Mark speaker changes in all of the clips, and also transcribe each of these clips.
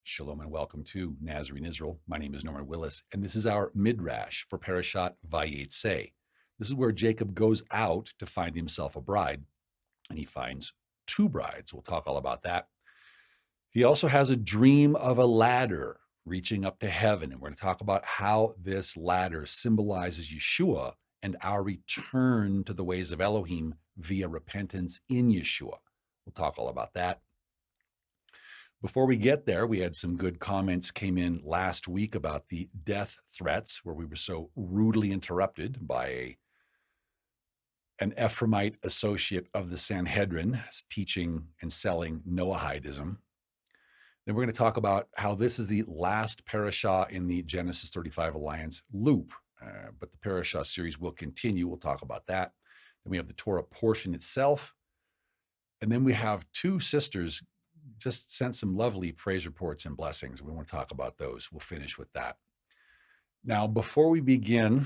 Speaker 1: Shalom and welcome to Nazarene Israel. My name is Norman Willis, and this is our Midrash for Parashat Vayetze. This is where Jacob goes out to find himself a bride, and he finds two brides. We'll talk all about that. He also has a dream of a ladder reaching up to heaven, and we're going to talk about how this ladder symbolizes Yeshua and our return to the ways of Elohim via repentance in Yeshua. We'll talk all about that. Before we get there, we had some good comments came in last week about the death threats, where we were so rudely interrupted by an Ephraimite associate of the Sanhedrin teaching and selling Noahidism. Then we're going to talk about how this is the last parashah in the Genesis 35 Alliance loop, but the parashah series will continue. We'll talk about that. Then we have the Torah portion itself. And then we have two sisters just sent some lovely praise reports and blessings. We want to talk about those. We'll finish with that. Now, before we begin,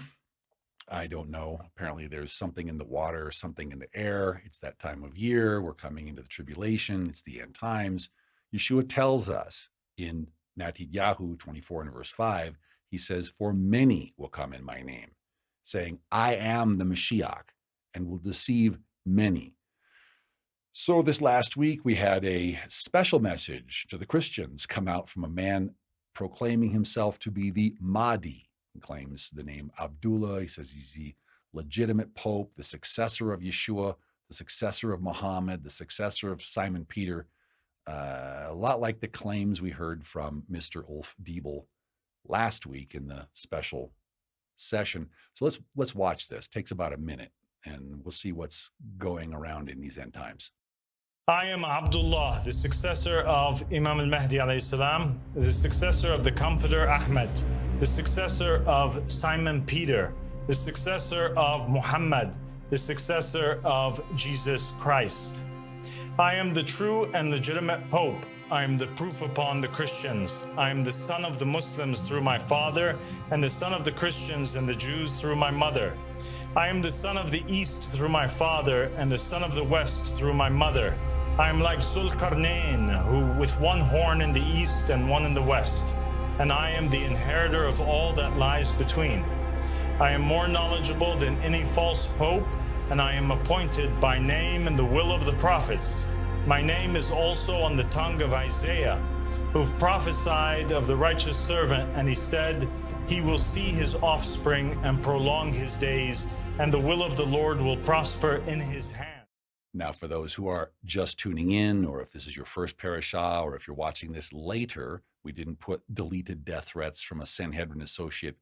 Speaker 1: I don't know. Apparently there's something in the water, something in the air. It's that time of year. We're coming into the tribulation. It's the end times. Yeshua tells us in Matthew 24 and verse 5, he says, "For many will come in my name, saying, I am the Mashiach, and will deceive many." So this last week, we had a special message to the Christians come out from a man proclaiming himself to be the Mahdi. He claims the name Abdullah. He says he's the legitimate pope, the successor of Yeshua, the successor of Muhammad, the successor of Simon Peter. A lot like the claims we heard from Mr. Ulf Diebel last week in the special session. So let's watch this. It takes about a minute, and we'll see what's going around in these end times.
Speaker 2: I am Abdullah, the successor of Imam al-Mahdi alayhi salam, the successor of the Comforter Ahmed, the successor of Simon Peter, the successor of Muhammad, the successor of Jesus Christ. I am the true and legitimate Pope. I am the proof upon the Christians. I am the son of the Muslims through my father, and the son of the Christians and the Jews through my mother. I am the son of the East through my father, and the son of the West through my mother. I am like Zulkarnain, who with one horn in the east and one in the west, and I am the inheritor of all that lies between. I am more knowledgeable than any false pope, and I am appointed by name in the will of the prophets. My name is also on the tongue of Isaiah, who prophesied of the righteous servant, and he said, he will see his offspring and prolong his days, and the will of the Lord will prosper in his hand.
Speaker 1: Now, for those who are just tuning in, or if this is your first parashah, or if you're watching this later, we didn't put deleted death threats from a Sanhedrin associate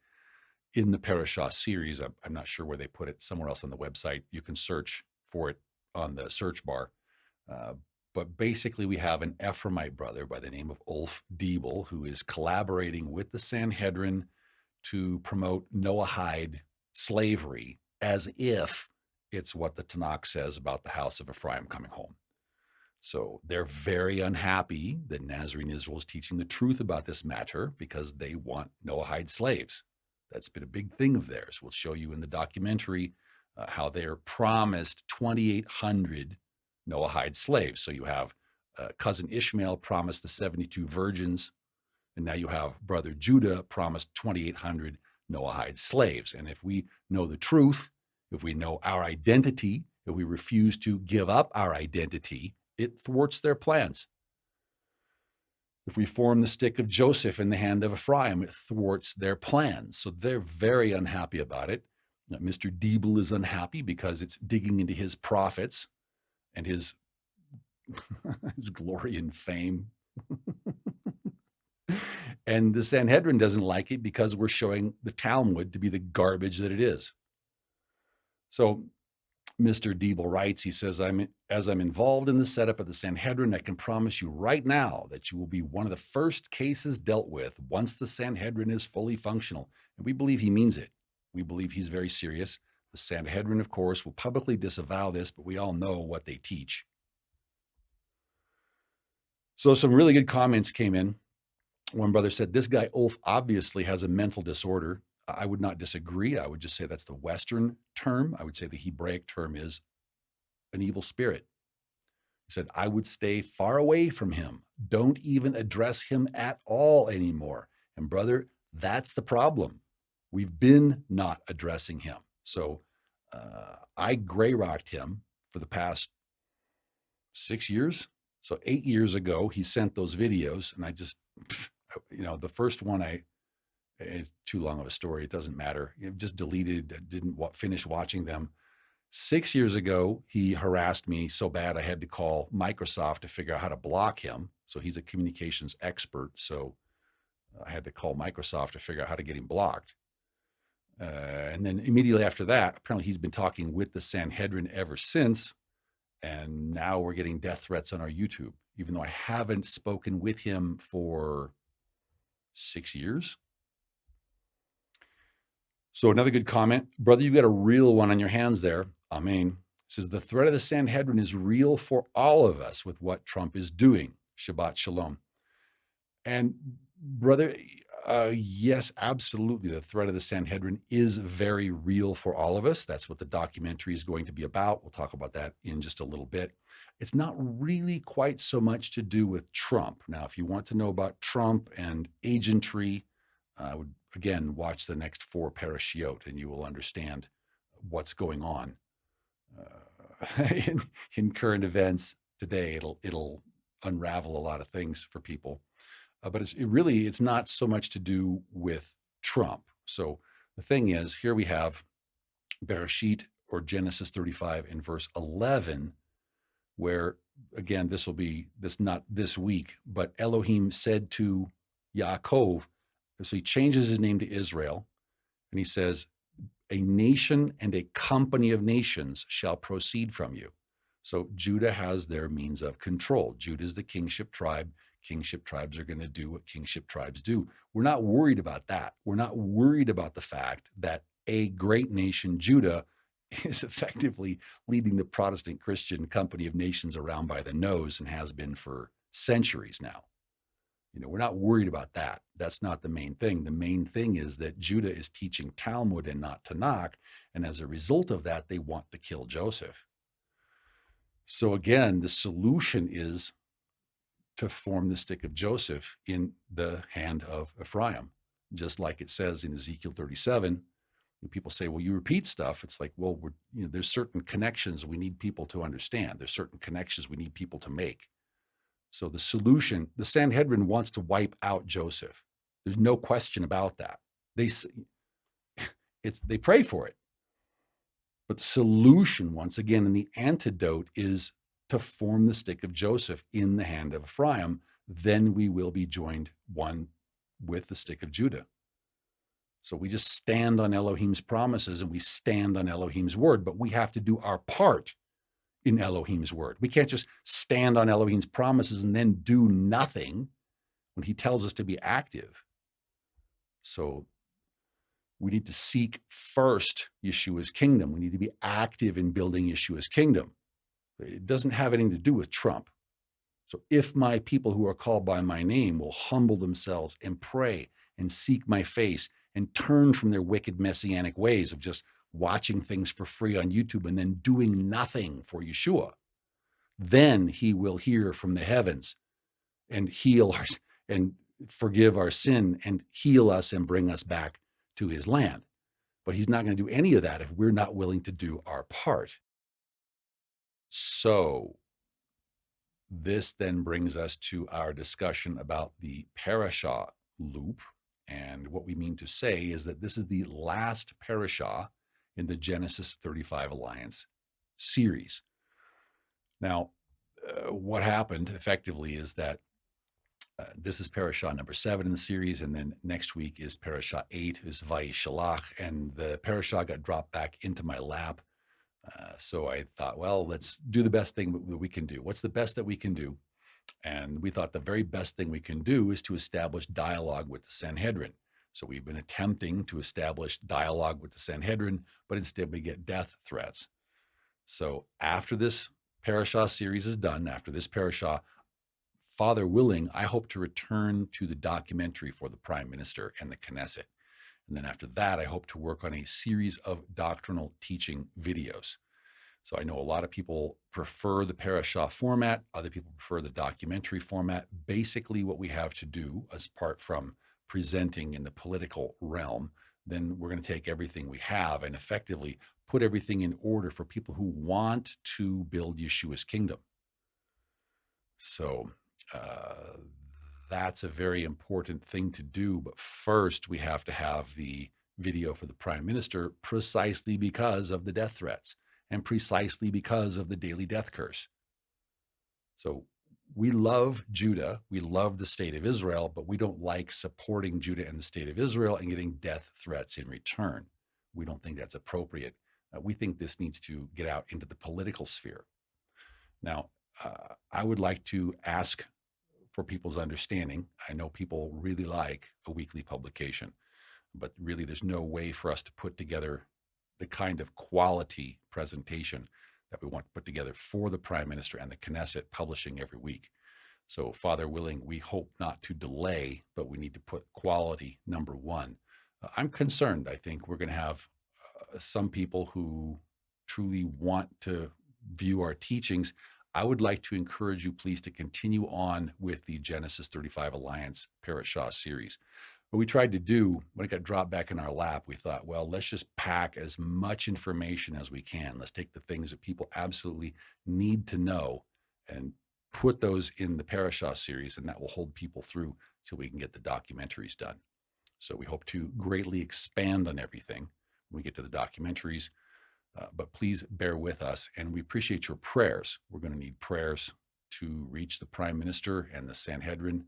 Speaker 1: in the parashah series. I'm not sure where they put it, somewhere else on the website. You can search for it on the search bar. But basically, we have an Ephraimite brother by the name of Ulf Diebel, who is collaborating with the Sanhedrin to promote Noahide slavery as if it's what the Tanakh says about the house of Ephraim coming home. So they're very unhappy that Nazarene Israel is teaching the truth about this matter because they want Noahide slaves. That's been a big thing of theirs. We'll show you in the documentary how they're promised 2,800 Noahide slaves. So you have cousin Ishmael promised the 72 virgins, and now you have brother Judah promised 2,800 Noahide slaves. And if we know the truth, if we know our identity, if we refuse to give up our identity, it thwarts their plans. If we form the stick of Joseph in the hand of Ephraim, it thwarts their plans. So they're very unhappy about it. Now, Mr. Diebel is unhappy because it's digging into his profits and his glory and fame. And the Sanhedrin doesn't like it because we're showing the Talmud to be the garbage that it is. So Mr. Diebel writes, he says, as I'm involved in the setup of the Sanhedrin, I can promise you right now that you will be one of the first cases dealt with once the Sanhedrin is fully functional. And we believe he means it. We believe he's very serious. The Sanhedrin, of course, will publicly disavow this, but we all know what they teach. So some really good comments came in. One brother said, this guy Ulf obviously has a mental disorder. I would not disagree. I would just say that's the Western term. I would say the Hebraic term is an evil spirit. He said, I would stay far away from him. Don't even address him at all anymore. And brother, that's the problem. We've been not addressing him. So I gray rocked him for the past 6 years. So 8 years ago, he sent those videos, and I just, the first one, it's too long of a story. It doesn't matter. Just deleted, didn't finish watching them. 6 years ago, he harassed me so bad I had to call Microsoft to figure out how to block him. So he's a communications expert. So I had to call Microsoft to figure out how to get him blocked. And then immediately after that, apparently he's been talking with the Sanhedrin ever since. And now we're getting death threats on our YouTube, even though I haven't spoken with him for 6 years. So another good comment. Brother, you've got a real one on your hands there. Amen. Says, the threat of the Sanhedrin is real for all of us with what Trump is doing. Shabbat shalom. And brother, yes, absolutely. The threat of the Sanhedrin is very real for all of us. That's what the documentary is going to be about. We'll talk about that in just a little bit. It's not really quite so much to do with Trump. Now, if you want to know about Trump and agentry, I would, again, watch the next 4 parashiot, and you will understand what's going on in current events today. It'll unravel a lot of things for people. But it's not so much to do with Trump. So the thing is, here we have Bereshit, or Genesis 35 in verse 11, where, again, this will be not this week, but Elohim said to Yaakov, so he changes his name to Israel, and he says, a nation and a company of nations shall proceed from you. So Judah has their means of control. Judah is the kingship tribe. Kingship tribes are going to do what kingship tribes do. We're not worried about that. We're not worried about the fact that a great nation, Judah, is effectively leading the Protestant Christian company of nations around by the nose and has been for centuries now. We're not worried about that. That's not the main thing. The main thing is that Judah is teaching Talmud and not Tanakh, and as a result of that, they want to kill Joseph. So again, the solution is to form the stick of Joseph in the hand of Ephraim, just like it says in Ezekiel 37. And people say, well, you repeat stuff. It's like, well, there's certain connections we need people to understand. There's certain connections we need people to make. So the solution, the Sanhedrin wants to wipe out Joseph. There's no question about that. They pray for it. But the solution, once again, and the antidote is to form the stick of Joseph in the hand of Ephraim. Then we will be joined one with the stick of Judah. So we just stand on Elohim's promises and we stand on Elohim's word, but we have to do our part in Elohim's word. We can't just stand on Elohim's promises and then do nothing when he tells us to be active. So we need to seek first Yeshua's kingdom. We need to be active in building Yeshua's kingdom. It doesn't have anything to do with Trump. So if my people who are called by my name will humble themselves and pray and seek my face and turn from their wicked messianic ways of just watching things for free on YouTube and then doing nothing for Yeshua, then he will hear from the heavens and heal us and forgive our sin and heal us and bring us back to his land. But he's not going to do any of that if we're not willing to do our part. So this then brings us to our discussion about the parashah loop. And what we mean to say is that this is the last parashah in the Genesis 35 Alliance series. Now, what happened effectively is that this is parashah number 7 in the series, and then next week is parashah 8, is Vayishalach, and the parashah got dropped back into my lap. So I thought, well, let's do the best thing that we can do. What's the best that we can do? And we thought the very best thing we can do is to establish dialogue with the Sanhedrin. So we've been attempting to establish dialogue with the Sanhedrin, but instead we get death threats. So after this parashah series is done, after this parashah, Father willing, I hope to return to the documentary for the Prime Minister and the Knesset. And then after that, I hope to work on a series of doctrinal teaching videos. So I know a lot of people prefer the parashah format. Other people prefer the documentary format. Basically, what we have to do, apart from presenting in the political realm, then we're going to take everything we have and effectively put everything in order for people who want to build Yeshua's kingdom. So that's a very important thing to do. But first, we have to have the video for the prime minister precisely because of the death threats and precisely because of the daily death curse. So we love Judah. We love the state of Israel, but we don't like supporting Judah and the state of Israel and getting death threats in return. We don't think that's appropriate. We think this needs to get out into the political sphere. Now, I would like to ask for people's understanding. I know people really like a weekly publication, but really there's no way for us to put together the kind of quality presentation that we want to put together for the Prime Minister and the Knesset publishing every week. So, Father willing, we hope not to delay, but we need to put quality number one. I'm concerned. I think we're going to have some people who truly want to view our teachings. I would like to encourage you, please, to continue on with the Genesis 35 Alliance Parashah series. What we tried to do when it got dropped back in our lap, we thought, well, let's just pack as much information as we can. Let's take the things that people absolutely need to know and put those in the Parashah series, and that will hold people through till we can get the documentaries done. So we hope to greatly expand on everything when we get to the documentaries. But please bear with us, and we appreciate your prayers. We're going to need prayers to reach the Prime Minister and the Sanhedrin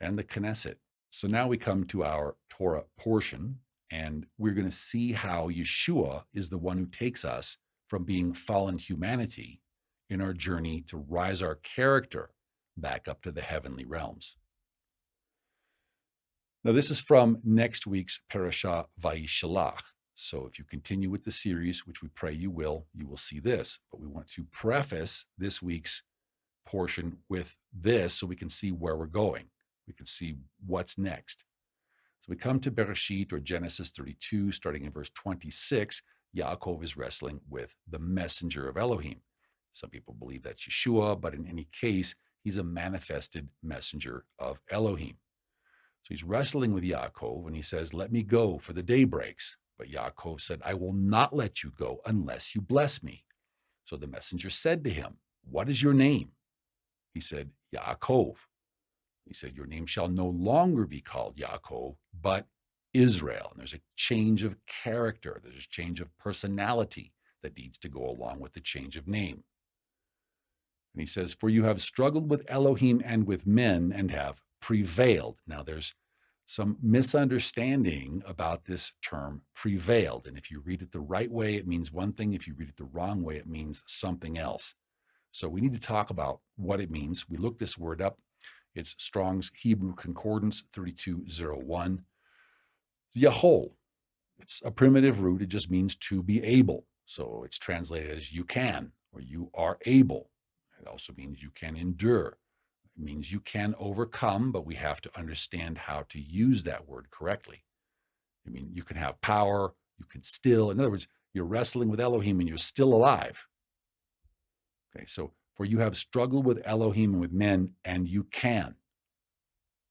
Speaker 1: and the Knesset. So now we come to our Torah portion, and we're going to see how Yeshua is the one who takes us from being fallen humanity in our journey to rise our character back up to the heavenly realms. Now, this is from next week's Parashat Vayishalach. So if you continue with the series, which we pray you will see this. But we want to preface this week's portion with this so we can see where we're going. We can see what's next. So we come to Bereshit, or Genesis 32, starting in verse 26. Yaakov is wrestling with the messenger of Elohim. Some people believe that's Yeshua, but in any case, he's a manifested messenger of Elohim. So he's wrestling with Yaakov, and he says, "Let me go, for the day breaks." But Yaakov said, "I will not let you go unless you bless me." So the messenger said to him, "What is your name?" He said, "Yaakov." He said, "Your name shall no longer be called Yaakov, but Israel." And there's a change of character. There's a change of personality that needs to go along with the change of name. And he says, "For you have struggled with Elohim and with men and have prevailed." Now there's some misunderstanding about this term prevailed. And if you read it the right way, it means one thing. If you read it the wrong way, it means something else. So we need to talk about what it means. We looked this word up. It's Strong's Hebrew Concordance 3201. Yahol. It's a primitive root. It just means to be able. So it's translated as you can, or you are able. It also means you can endure. It means you can overcome, but we have to understand how to use that word correctly. I mean, you can have power, you can still, in other words, you're wrestling with Elohim and you're still alive. Okay, so for you have struggled with Elohim and with men, and you can.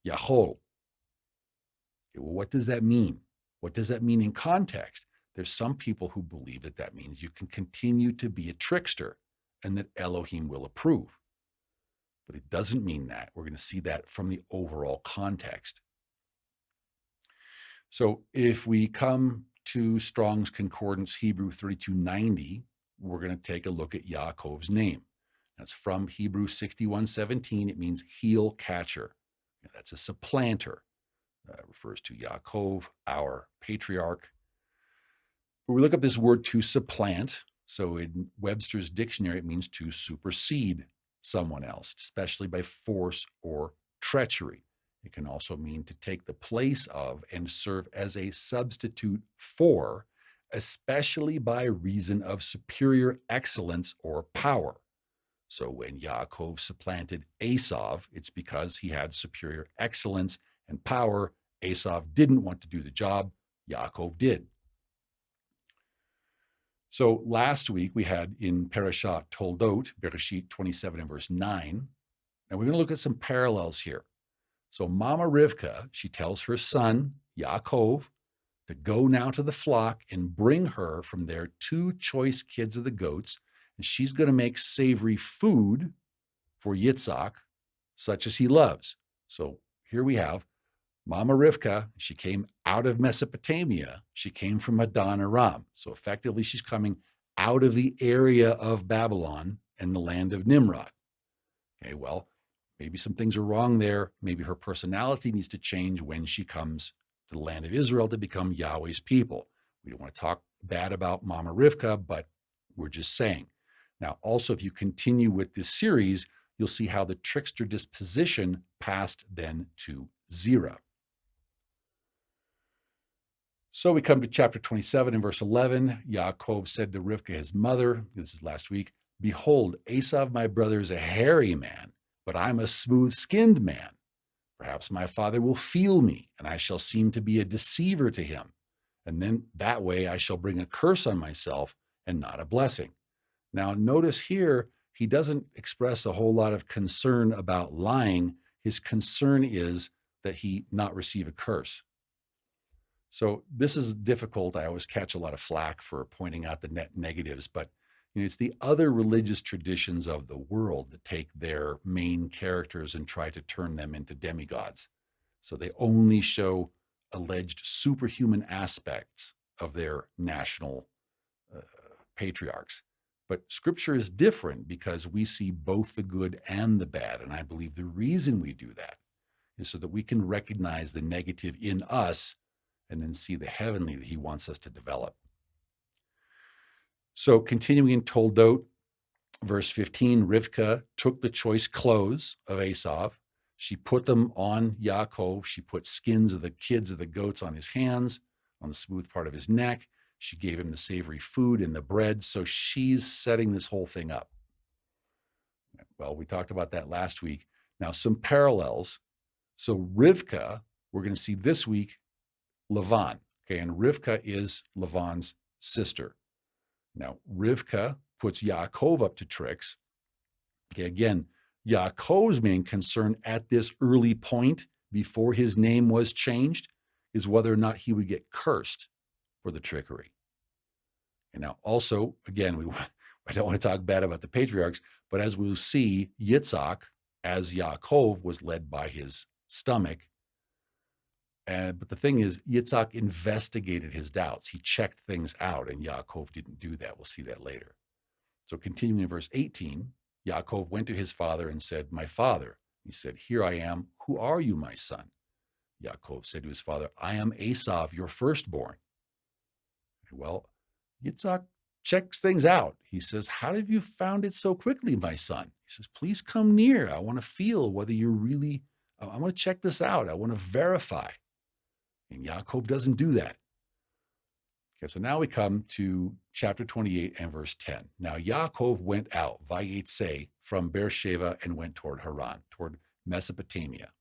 Speaker 1: Yahol. Okay, well, what does that mean? What does that mean in context? There's some people who believe that that means you can continue to be a trickster and that Elohim will approve. But it doesn't mean that. We're going to see that from the overall context. So if we come to Strong's Concordance Hebrew 3290, we're going to take a look at Yaakov's name. That's from Hebrew 61:17. It means heel catcher. That's a supplanter. Refers to Yaakov, our patriarch. But we look up this word to supplant. So in Webster's dictionary, it means to supersede someone else, especially by force or treachery. It can also mean to take the place of and serve as a substitute for, especially by reason of superior excellence or power. So when Yaakov supplanted Esav, it's because he had superior excellence and power. Esav didn't want to do the job. Yaakov did. So last week we had in Parashat Toldot, Bereshit 27 and verse 9, and we're going to look at some parallels here. So Mama Rivka, she tells her son, Yaakov, to go now to the flock and bring her from their 2 choice kids of the goats, and she's going to make savory food for Yitzhak, such as he loves. So here we have Mama Rivka. She came out of Mesopotamia. She came from Adon Aram. So effectively, she's coming out of the area of Babylon and the land of Nimrod. Okay, well, maybe some things are wrong there. Maybe her personality needs to change when she comes to the land of Israel to become Yahweh's people. We don't want to talk bad about Mama Rivka, but we're just saying. Now, also, if you continue with this series, you'll see how the trickster disposition passed then to Zerah. So we come to chapter 27 and verse 11. Yaakov said to Rivka, his mother, this is last week, behold, Esav, my brother, is a hairy man, but I'm a smooth-skinned man. Perhaps my father will feel me, and I shall seem to be a deceiver to him. And then that way I shall bring a curse on myself and not a blessing. Now, notice here, he doesn't express a whole lot of concern about lying. His concern is that he not receive a curse. So this is difficult. I always catch a lot of flack for pointing out the net negatives, but it's the other religious traditions of the world that take their main characters and try to turn them into demigods. So they only show alleged superhuman aspects of their national patriarchs. But Scripture is different because we see both the good and the bad. And I believe the reason we do that is so that we can recognize the negative in us and then see the heavenly that he wants us to develop. So continuing in Toldot, verse 15, Rivka took the choice clothes of Esav. She put them on Yaakov. She put skins of the kids of the goats on his hands, on the smooth part of his neck. She gave him the savory food and the bread. So she's setting this whole thing up. Well, we talked about that last week. Now, some parallels. So Rivka, we're going to see this week, Lavan. Okay, and Rivka is Lavan's sister. Now, Rivka puts Yaakov up to tricks. Okay, again, Yaakov's main concern at this early point, before his name was changed, is whether or not he would get cursed for the trickery. And now also, again, I don't want to talk bad about the patriarchs, but as we'll see, Yitzhak, as Yaakov, was led by his stomach. But the thing is, Yitzhak investigated his doubts. He checked things out, and Yaakov didn't do that. We'll see that later. So continuing in verse 18, Yaakov went to his father and said, my father. He said, here I am. Who are you, my son? Yaakov said to his father, I am Esav, your firstborn. Well, Yitzhak checks things out. He says, how have you found it so quickly, my son? He says, please come near. I want to feel whether you're really, I want to check this out. I want to verify. And Yaakov doesn't do that. Okay, so now we come to chapter 28 and verse 10. Now Yaakov went out, Vayetze, from Beersheba and went toward Haran, toward Mesopotamia.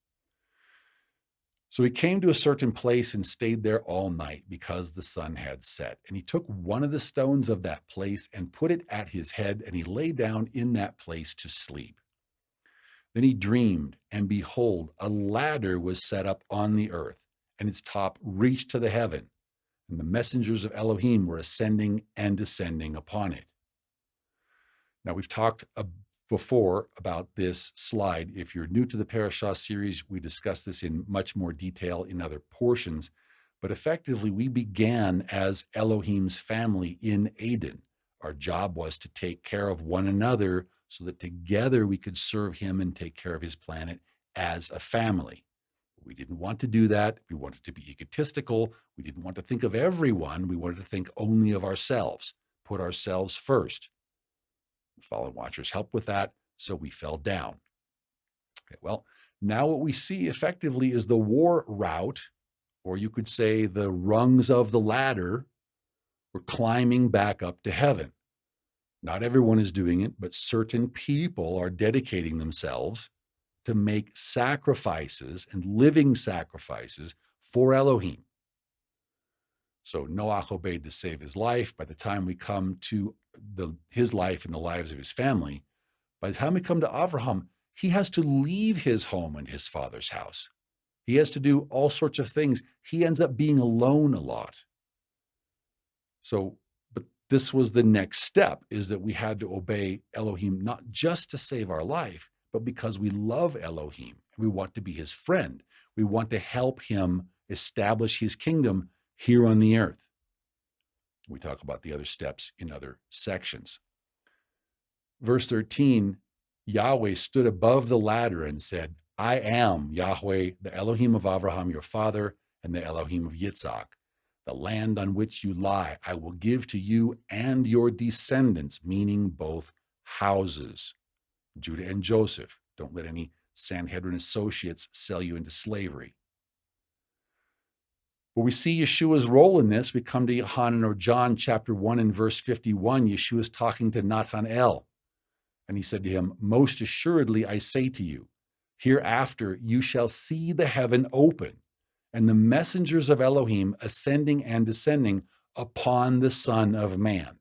Speaker 1: So he came to a certain place and stayed there all night because the sun had set. And he took one of the stones of that place and put it at his head, and he lay down in that place to sleep. Then he dreamed, and behold, a ladder was set up on the earth, and its top reached to the heaven, and the messengers of Elohim were ascending and descending upon it. Now, we've talked before about this slide. If you're new to the Parashah series, we discussed this in much more detail in other portions, but effectively we began as Elohim's family in Eden. Our job was to take care of one another so that together we could serve him and take care of his planet as a family. We didn't want to do that. We wanted to be egotistical. We didn't want to think of everyone. We wanted to think only of ourselves, put ourselves first. Fallen watchers helped with that, so we fell down. Okay, well, now what we see effectively is the war route, or you could say the rungs of the ladder. We're climbing back up to heaven. Not everyone is doing it, but certain people are dedicating themselves to make sacrifices and living sacrifices for Elohim. So Noach obeyed to save his life. By the time we come to his life and the lives of his family, by the time we come to Avraham, he has to leave his home and his father's house. He has to do all sorts of things. He ends up being alone a lot. So, but this was the next step, is that we had to obey Elohim, not just to save our life, but because we love Elohim. We want to be his friend. We want to help him establish his kingdom here on the earth. We talk about the other steps in other sections. Verse 13, Yahweh stood above the ladder and said, I am Yahweh, the Elohim of Avraham, your father, and the Elohim of Yitzhak. The land on which you lie, I will give to you and your descendants, meaning both houses, Judah and Joseph. Don't let any Sanhedrin associates sell you into slavery. But we see Yeshua's role in this. We come to Yohanan or John chapter 1 and verse 51. Yeshua is talking to Nathanael. And he said to him, most assuredly I say to you, hereafter you shall see the heaven open, and the messengers of Elohim ascending and descending upon the Son of Man.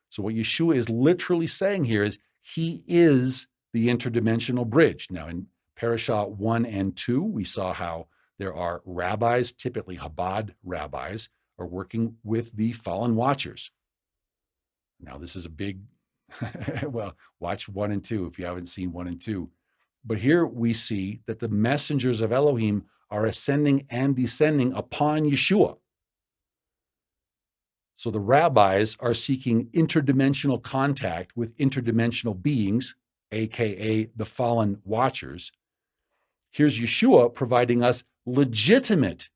Speaker 1: So what Yeshua is literally saying here is he is the interdimensional bridge. Now in Parashat 1 and 2, we saw how there are rabbis, typically Chabad rabbis, are working with the fallen watchers. Now this is a big, well, watch 1 and 2 if you haven't seen 1 and 2. But here we see that the messengers of Elohim are ascending and descending upon Yeshua. So the rabbis are seeking interdimensional contact with interdimensional beings, aka the fallen watchers. Here's Yeshua providing us legitimate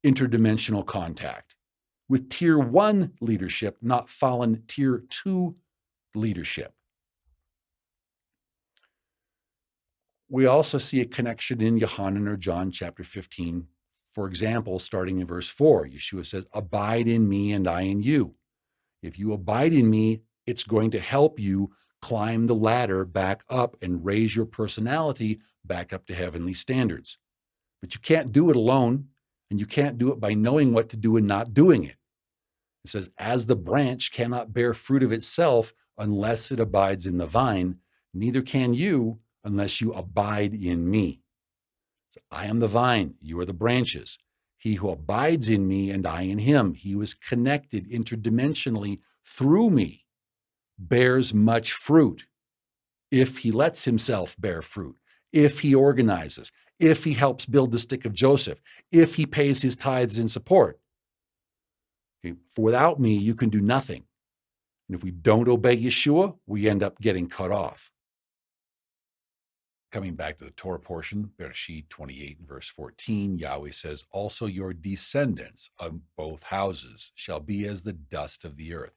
Speaker 1: interdimensional contact with tier 1 leadership, not fallen tier 2 leadership. We also see a connection in Yohanan or John chapter 15. For example, starting in verse 4, Yeshua says, abide in me and I in you. If you abide in me, it's going to help you climb the ladder back up and raise your personality back up to heavenly standards. But you can't do it alone, and you can't do it by knowing what to do and not doing it. It says, as the branch cannot bear fruit of itself unless it abides in the vine, neither can you unless you abide in me. So I am the vine, you are the branches. He who abides in me and I in him, he who is connected interdimensionally through me, bears much fruit. If he lets himself bear fruit, if he organizes, if he helps build the stick of Joseph, if he pays his tithes in support. Okay, for without me, you can do nothing. And if we don't obey Yeshua, we end up getting cut off. Coming back to the Torah portion, Bereshit 28 and verse 14, Yahweh says, also your descendants of both houses shall be as the dust of the earth.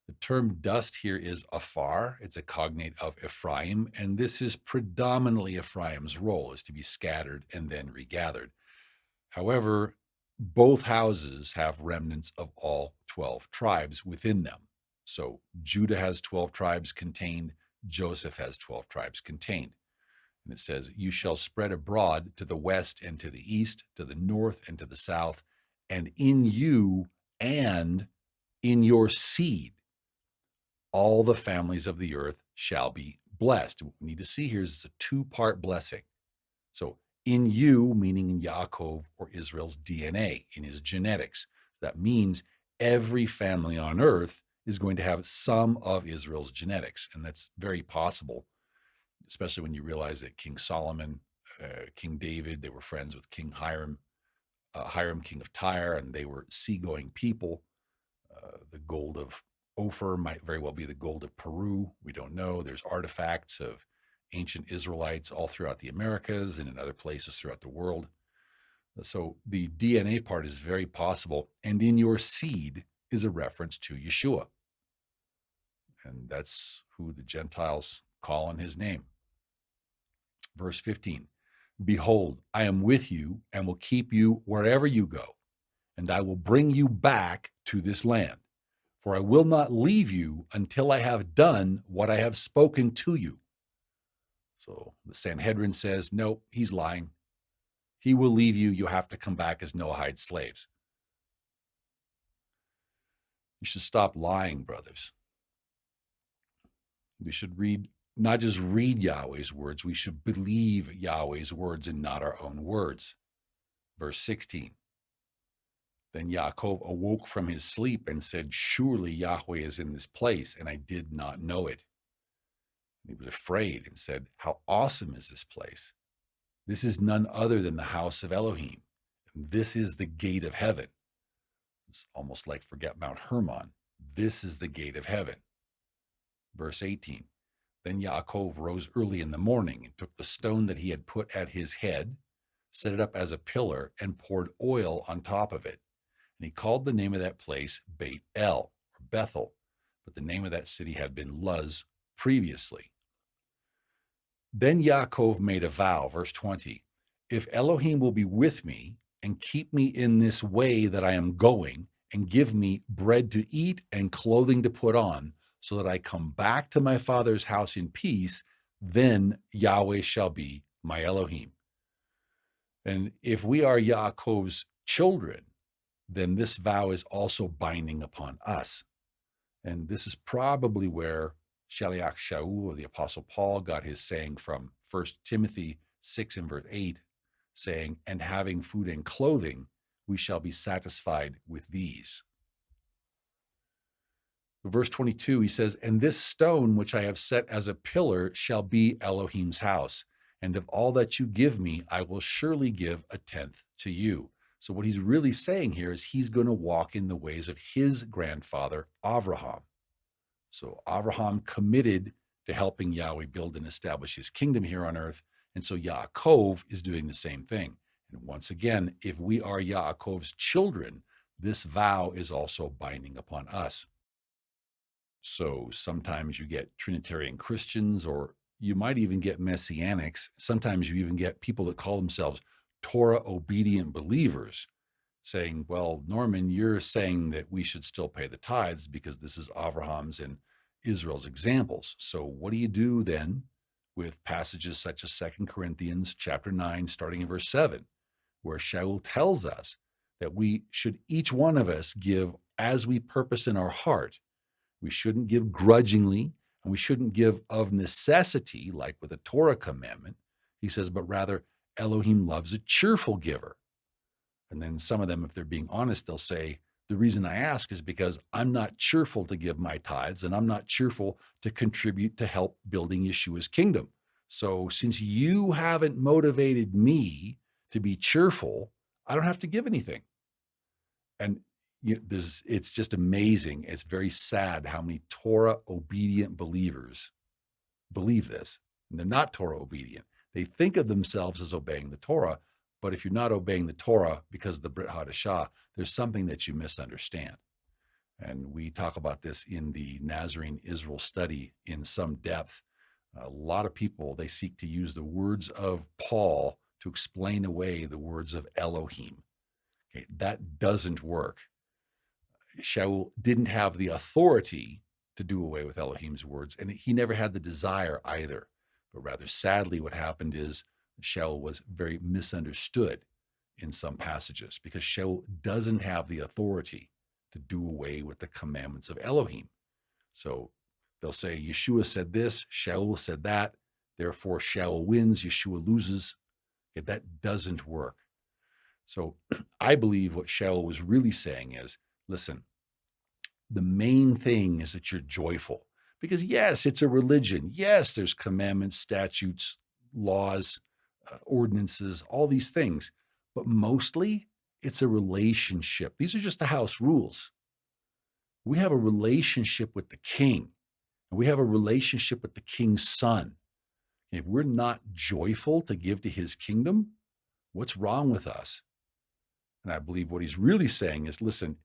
Speaker 1: The term dust here is afar. It's a cognate of Ephraim, and this is predominantly Ephraim's role, is to be scattered and then regathered. However, both houses have remnants of all 12 tribes within them. So Judah has 12 tribes contained, Joseph has 12 tribes contained. And it says, you shall spread abroad to the west and to the east, to the north and to the south, and in you and in your seed, all the families of the earth shall be blessed. What we need to see here is it's a two-part blessing. So in you, meaning in Yaakov or Israel's DNA, in his genetics. That means every family on earth is going to have some of Israel's genetics. And that's very possible, especially when you realize that King Solomon, King David, they were friends with King Hiram, king of Tyre, and they were seagoing people. The gold of Ophir might very well be the gold of Peru. We don't know. There's artifacts of ancient Israelites all throughout the Americas and in other places throughout the world. So the DNA part is very possible. And in your seed is a reference to Yeshua. And that's who the Gentiles call on his name. Verse 15, behold, I am with you and will keep you wherever you go, and I will bring you back to this land. For I will not leave you until I have done what I have spoken to you. So the Sanhedrin says, no, he's lying. He will leave you. You have to come back as Noahide slaves. You should stop lying, brothers. We should not just read Yahweh's words, we should believe Yahweh's words and not our own words. Verse 16. Then Yaakov awoke from his sleep and said, surely Yahweh is in this place, and I did not know it. And he was afraid and said, how awesome is this place? This is none other than the house of Elohim. And this is the gate of heaven. It's almost like forget Mount Hermon. This is the gate of heaven. Verse 18. Then Yaakov rose early in the morning and took the stone that he had put at his head, set it up as a pillar, and poured oil on top of it. And he called the name of that place Beit El, or Bethel, but the name of that city had been Luz previously. Then Yaakov made a vow, verse 20, if Elohim will be with me and keep me in this way that I am going, and give me bread to eat and clothing to put on, so that I come back to my father's house in peace, then Yahweh shall be my Elohim. And if we are Yaakov's children, then this vow is also binding upon us. And this is probably where Shaliach Shaul, or the Apostle Paul, got his saying from 1 Timothy 6 and verse 8, saying, and having food and clothing, we shall be satisfied with these. Verse 22, he says, and this stone which I have set as a pillar shall be Elohim's house, and of all that you give me, I will surely give a tenth to you. So what he's really saying here is he's going to walk in the ways of his grandfather, Avraham. So Avraham committed to helping Yahweh build and establish his kingdom here on earth. And so Yaakov is doing the same thing. And once again, if we are Yaakov's children, this vow is also binding upon us. So sometimes you get Trinitarian Christians, or you might even get Messianics. Sometimes you even get people that call themselves Torah-obedient believers saying, well, Norman, you're saying that we should still pay the tithes because this is Abraham's and Israel's examples. So what do you do then with passages such as 2 Corinthians chapter 9, starting in verse 7, where Shaul tells us that we should, each one of us, give as we purpose in our heart. We shouldn't give grudgingly, and we shouldn't give of necessity, like with a Torah commandment. He says, but rather Elohim loves a cheerful giver. And then some of them, if they're being honest, they'll say, the reason I ask is because I'm not cheerful to give my tithes, and I'm not cheerful to contribute to help building Yeshua's kingdom. So since you haven't motivated me to be cheerful, I don't have to give anything. And it's just amazing. It's very sad how many Torah-obedient believers believe this. And they're not Torah-obedient. They think of themselves as obeying the Torah, but if you're not obeying the Torah because of the Brit Chadasha, there's something that you misunderstand. And we talk about this in the Nazarene Israel study in some depth. A lot of people, they seek to use the words of Paul to explain away the words of Elohim. Okay, that doesn't work. Shaul didn't have the authority to do away with Elohim's words, and he never had the desire either. But rather sadly, what happened is Shaul was very misunderstood in some passages because Shaul doesn't have the authority to do away with the commandments of Elohim. So they'll say, Yeshua said this, Shaul said that, therefore Shaul wins, Yeshua loses. Okay, that doesn't work. So I believe what Shaul was really saying is, listen, the main thing is that you're joyful. Because yes, it's a religion. Yes, there's commandments, statutes, laws, ordinances, all these things. But mostly, it's a relationship. These are just the house rules. We have a relationship with the king. And we have a relationship with the king's son. If we're not joyful to give to his kingdom, what's wrong with us? And I believe what he's really saying is, listen,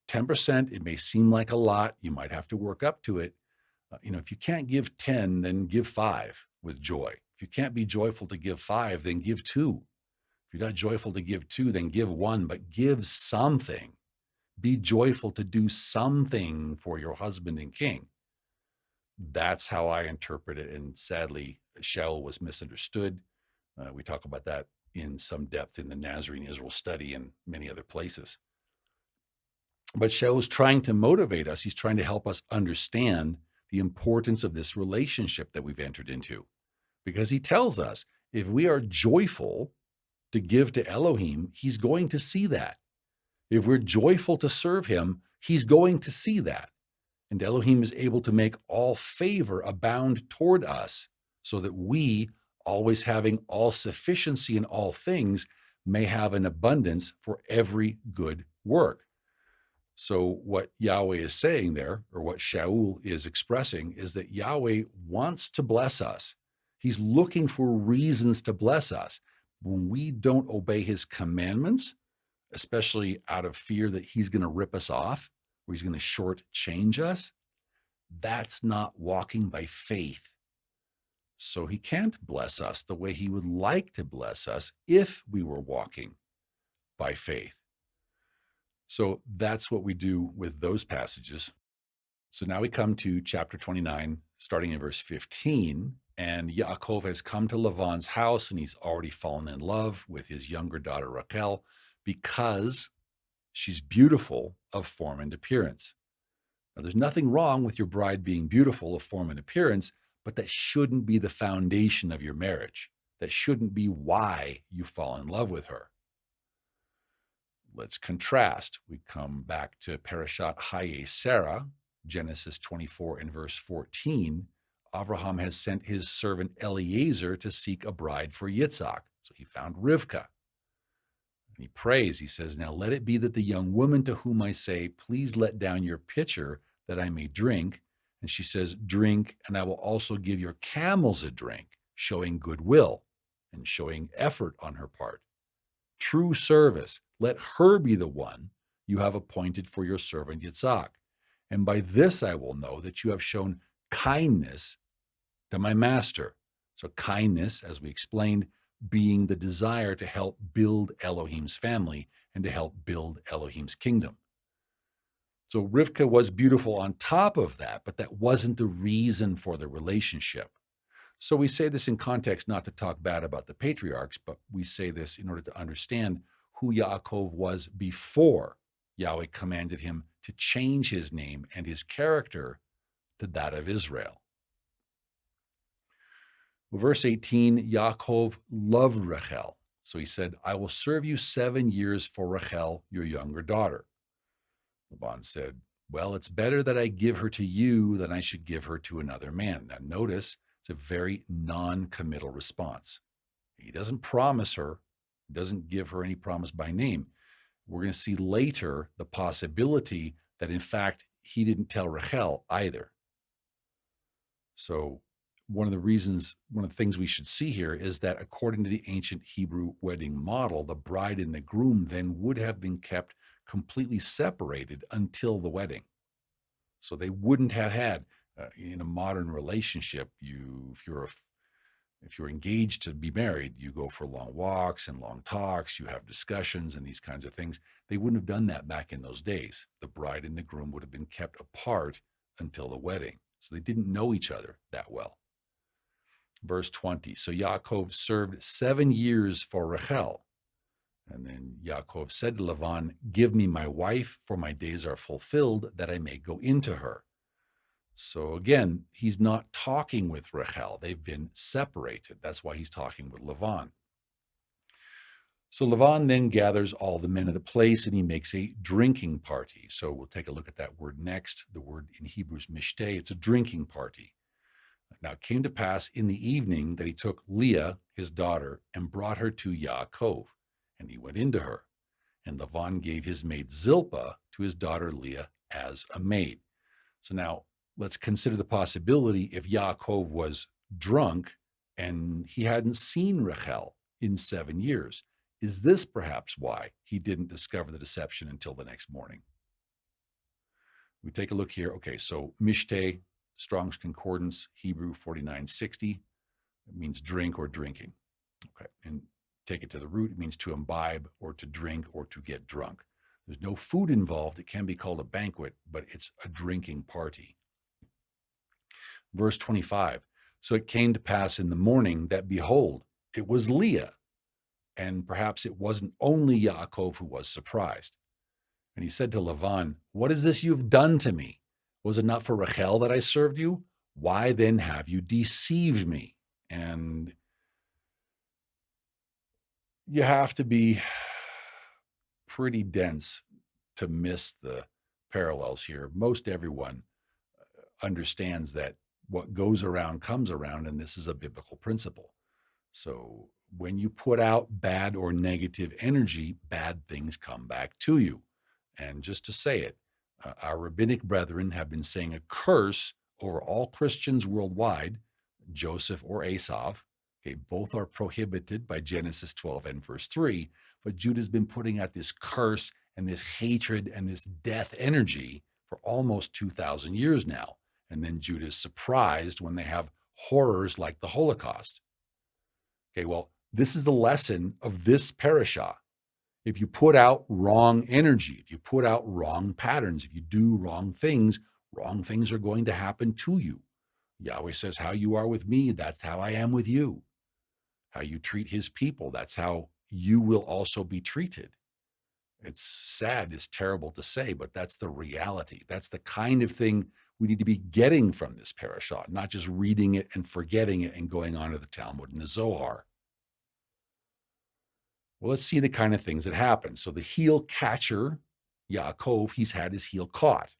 Speaker 1: 10%, it may seem like a lot. You might have to work up to it. If you can't give 10, then give 5 with joy. If you can't be joyful to give 5, then give 2. If you're not joyful to give 2, then give 1, but give something. Be joyful to do something for your husband and king. That's how I interpret it. And sadly, Shaul was misunderstood. We talk about that in some depth in the Nazarene Israel study and many other places. But Shaul's trying to motivate us. He's trying to help us understand the importance of this relationship that we've entered into. Because he tells us if we are joyful to give to Elohim, he's going to see that. If we're joyful to serve him, he's going to see that. And Elohim is able to make all favor abound toward us so that we, always having all sufficiency in all things, may have an abundance for every good work. So what Yahweh is saying there, or what Shaul is expressing, is that Yahweh wants to bless us. He's looking for reasons to bless us. When we don't obey his commandments, especially out of fear that he's going to rip us off, or he's going to shortchange us, that's not walking by faith. So he can't bless us the way he would like to bless us if we were walking by faith. So that's what we do with those passages. So now we come to chapter 29, starting in verse 15. And Yaakov has come to Lavan's house, and he's already fallen in love with his younger daughter Rachel because she's beautiful of form and appearance. Now, there's nothing wrong with your bride being beautiful of form and appearance, but that shouldn't be the foundation of your marriage. That shouldn't be why you fall in love with her. Let's contrast. We come back to Parashat Vayetze, Genesis 24 and verse 14. Abraham has sent his servant Eliezer to seek a bride for Yitzhak. So he found Rivka. And he prays, he says, now let it be that the young woman to whom I say, please let down your pitcher that I may drink. And she says, drink, and I will also give your camels a drink, showing goodwill and showing effort on her part. True service. Let her be the one you have appointed for your servant Yitzhak. And by this I will know that you have shown kindness to my master. So kindness, as we explained, being the desire to help build Elohim's family and to help build Elohim's kingdom. So Rivka was beautiful on top of that, but that wasn't the reason for the relationship. So we say this in context not to talk bad about the patriarchs, but we say this in order to understand who Yaakov was before Yahweh commanded him to change his name and his character to that of Israel. Verse 18, Yaakov loved Rachel. So he said, I will serve you 7 years for Rachel, your younger daughter. Laban said, well, it's better that I give her to you than I should give her to another man. Now notice, it's a very non-committal response. He doesn't promise her, doesn't give her any promise by name. We're going to see later the possibility that, in fact, he didn't tell Rachel either. So one of the things we should see here is that according to the ancient Hebrew wedding model, the bride and the groom then would have been kept completely separated until the wedding. So they wouldn't have had, in a modern relationship, if you're engaged to be married, you go for long walks and long talks, you have discussions and these kinds of things. They wouldn't have done that back in those days. The bride and the groom would have been kept apart until the wedding. So they didn't know each other that well. Verse 20, so Yaakov served 7 years for Rachel. And then Yaakov said to Lavan, give me my wife, for my days are fulfilled, that I may go into her. So again, he's not talking with Rachel. They've been separated. That's why he's talking with Lavan. So Lavan then gathers all the men of the place and he makes a drinking party. So we'll take a look at that word next. The word in Hebrew is mishteh. It's a drinking party. Now it came to pass in the evening that he took Leah, his daughter, and brought her to Yaakov, and he went into her. And Lavan gave his maid Zilpah to his daughter Leah as a maid. So now let's consider the possibility if Yaakov was drunk and he hadn't seen Rachel in 7 years. Is this perhaps why he didn't discover the deception until the next morning? We take a look here. Okay, so mishteh, Strong's Concordance, Hebrew 4960. It means drink or drinking. Okay, and take it to the root. It means to imbibe or to drink or to get drunk. There's no food involved. It can be called a banquet, but it's a drinking party. Verse 25, so it came to pass in the morning that, behold, it was Leah. And perhaps it wasn't only Yaakov who was surprised. And he said to Lavan, "What is this you've done to me? Was it not for Rachel that I served you? Why then have you deceived me?" And you have to be pretty dense to miss the parallels here. Most everyone understands that what goes around comes around, and this is a biblical principle. So when you put out bad or negative energy, bad things come back to you. And just to say it, our rabbinic brethren have been saying a curse over all Christians worldwide, Joseph or Esav. Okay, both are prohibited by Genesis 12 and verse 3. But Judah's been putting out this curse and this hatred and this death energy for almost 2,000 years now. And then Judah is surprised when they have horrors like the Holocaust. Okay, well, this is the lesson of this parashah. If you put out wrong energy, if you put out wrong patterns, if you do wrong things are going to happen to you. Yahweh says, how you are with me, that's how I am with you. How you treat his people, that's how you will also be treated. It's sad, it's terrible to say, but that's the reality. That's the kind of thing we need to be getting from this parashah, not just reading it and forgetting it and going on to the Talmud and the Zohar. Well, let's see the kind of things that happen. So the heel catcher, Yaakov, he's had his heel caught.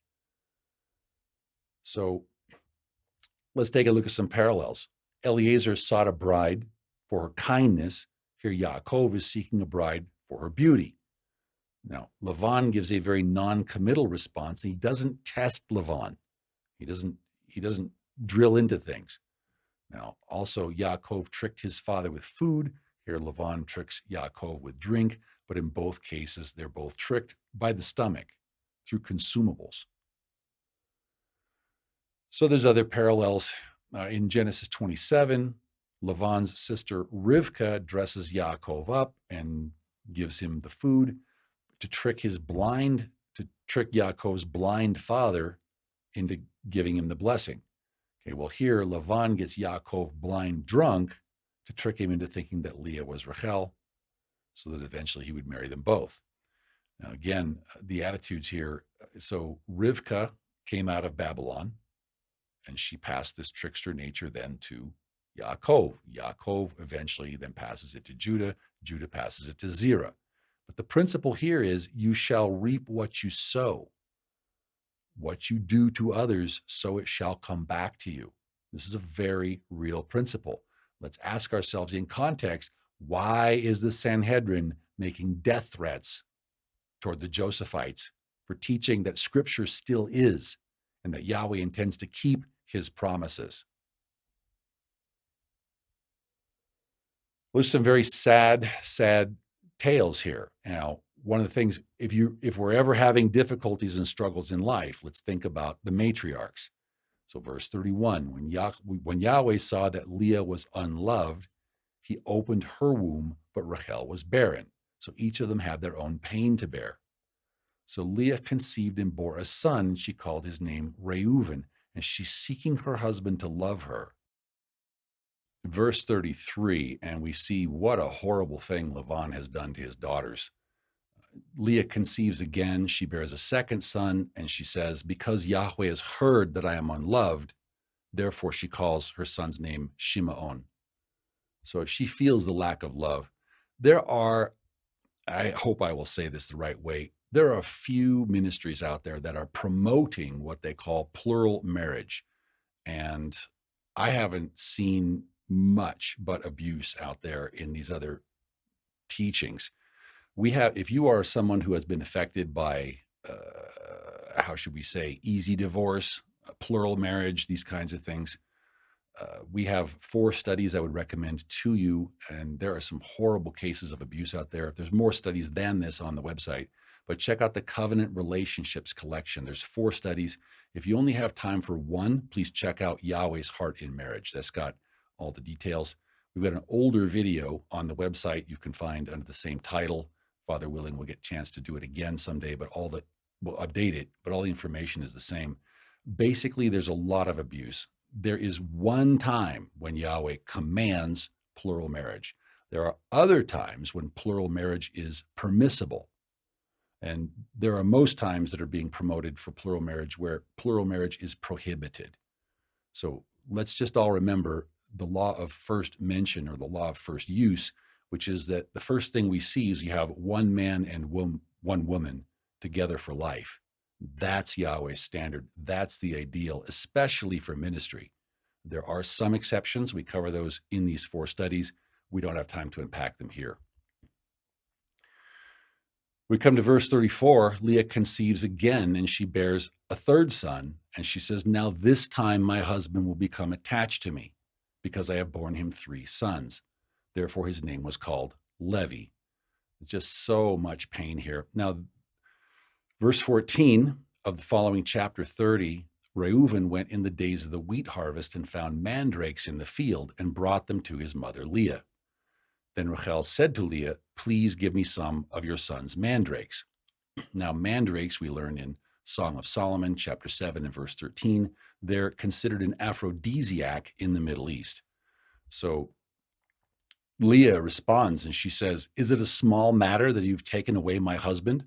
Speaker 1: So let's take a look at some parallels. Eliezer sought a bride for her kindness. Here Yaakov is seeking a bride for her beauty. Now, Lavan gives a very non-committal response. He doesn't test Lavan. He doesn't drill into things. Now, also, Yaakov tricked his father with food. Here, Lavan tricks Yaakov with drink. But in both cases, they're both tricked by the stomach through consumables. So there's other parallels. In Genesis 27, Lavan's sister Rivka dresses Yaakov up and gives him the food to trick Yaakov's blind father into giving him the blessing. Okay, well, here Lavan gets Yaakov blind drunk to trick him into thinking that Leah was Rachel, so that eventually he would marry them both. Now, again, the attitudes here. So Rivka came out of Babylon, and she passed this trickster nature then to Yaakov. Yaakov eventually then passes it to Judah. Judah passes it to Zerah. But the principle here is you shall reap what you sow. What you do to others, so it shall come back to you. This is a very real principle. Let's ask ourselves in context, why is the Sanhedrin making death threats toward the Josephites for teaching that Scripture still is and that Yahweh intends to keep his promises? There's some very sad tales here. Now, one of the things, if we're ever having difficulties and struggles in life, let's think about the matriarchs. So verse 31, when Yahweh saw that Leah was unloved, he opened her womb, but Rachel was barren. So each of them had their own pain to bear. So Leah conceived and bore a son, and she called his name Reuven, and she's seeking her husband to love her. Verse 33, and we see what a horrible thing Lavan has done to his daughters. Leah conceives again. She bears a second son, and she says, because Yahweh has heard that I am unloved, therefore she calls her son's name Shimeon. So she feels the lack of love. I hope I will say this the right way, there are a few ministries out there that are promoting what they call plural marriage. And I haven't seen much but abuse out there in these other teachings. If you are someone who has been affected by, how should we say, easy divorce, plural marriage, these kinds of things, we have 4 studies I would recommend to you, and there are some horrible cases of abuse out there. There's more studies than this on the website, but check out the Covenant Relationships collection. There's 4 studies. If you only have time for one, please check out Yahweh's Heart in Marriage. That's got all the details. We've got an older video on the website you can find under the same title. Father willing, we'll get a chance to do it again someday, but we'll update it, but all the information is the same. Basically, there's a lot of abuse. There is one time when Yahweh commands plural marriage. There are other times when plural marriage is permissible. And there are most times that are being promoted for plural marriage where plural marriage is prohibited. So let's just all remember the law of first mention, or the law of first use, which is that the first thing we see is you have one man and one woman together for life. That's Yahweh's standard. That's the ideal, especially for ministry. There are some exceptions. We cover those in these 4 studies. We don't have time to unpack them here. We come to verse 34. Leah conceives again, and she bears a 3rd son. And she says, now this time my husband will become attached to me, because I have borne him 3 sons. Therefore his name was called Levi. Just so much pain here. Now, verse 14 of the following chapter 30, Reuven went in the days of the wheat harvest and found mandrakes in the field and brought them to his mother Leah. Then Rachel said to Leah, please give me some of your son's mandrakes. Now, mandrakes, we learn in Song of Solomon, chapter 7 and verse 13, they're considered an aphrodisiac in the Middle East. So Leah responds and she says, is it a small matter that you've taken away my husband?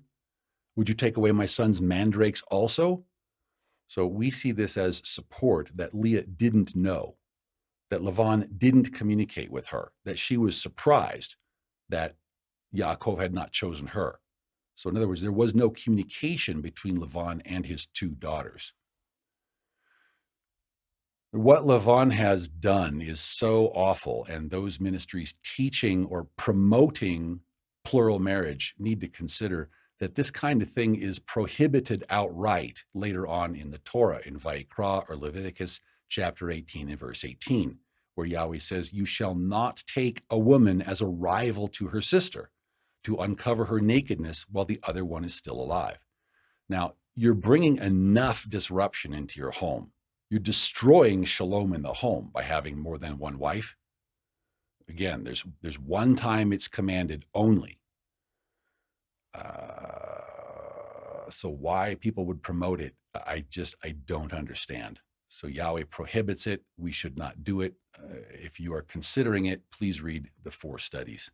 Speaker 1: Would you take away my son's mandrakes also? So we see this as support that Leah didn't know, that Lavan didn't communicate with her, that she was surprised that Yaakov had not chosen her. So in other words, there was no communication between Lavan and his 2 daughters. What Lavan has done is so awful, and those ministries teaching or promoting plural marriage need to consider that this kind of thing is prohibited outright later on in the Torah, in Vayikra or Leviticus chapter 18 and verse 18, where Yahweh says, you shall not take a woman as a rival to her sister, to uncover her nakedness while the other one is still alive. Now, you're bringing enough disruption into your home. You're destroying shalom in the home by having more than one wife. Again, there's one time it's commanded only. So why people would promote it, I don't understand. So Yahweh prohibits it. We should not do it. If you are considering it, please read the 4 studies.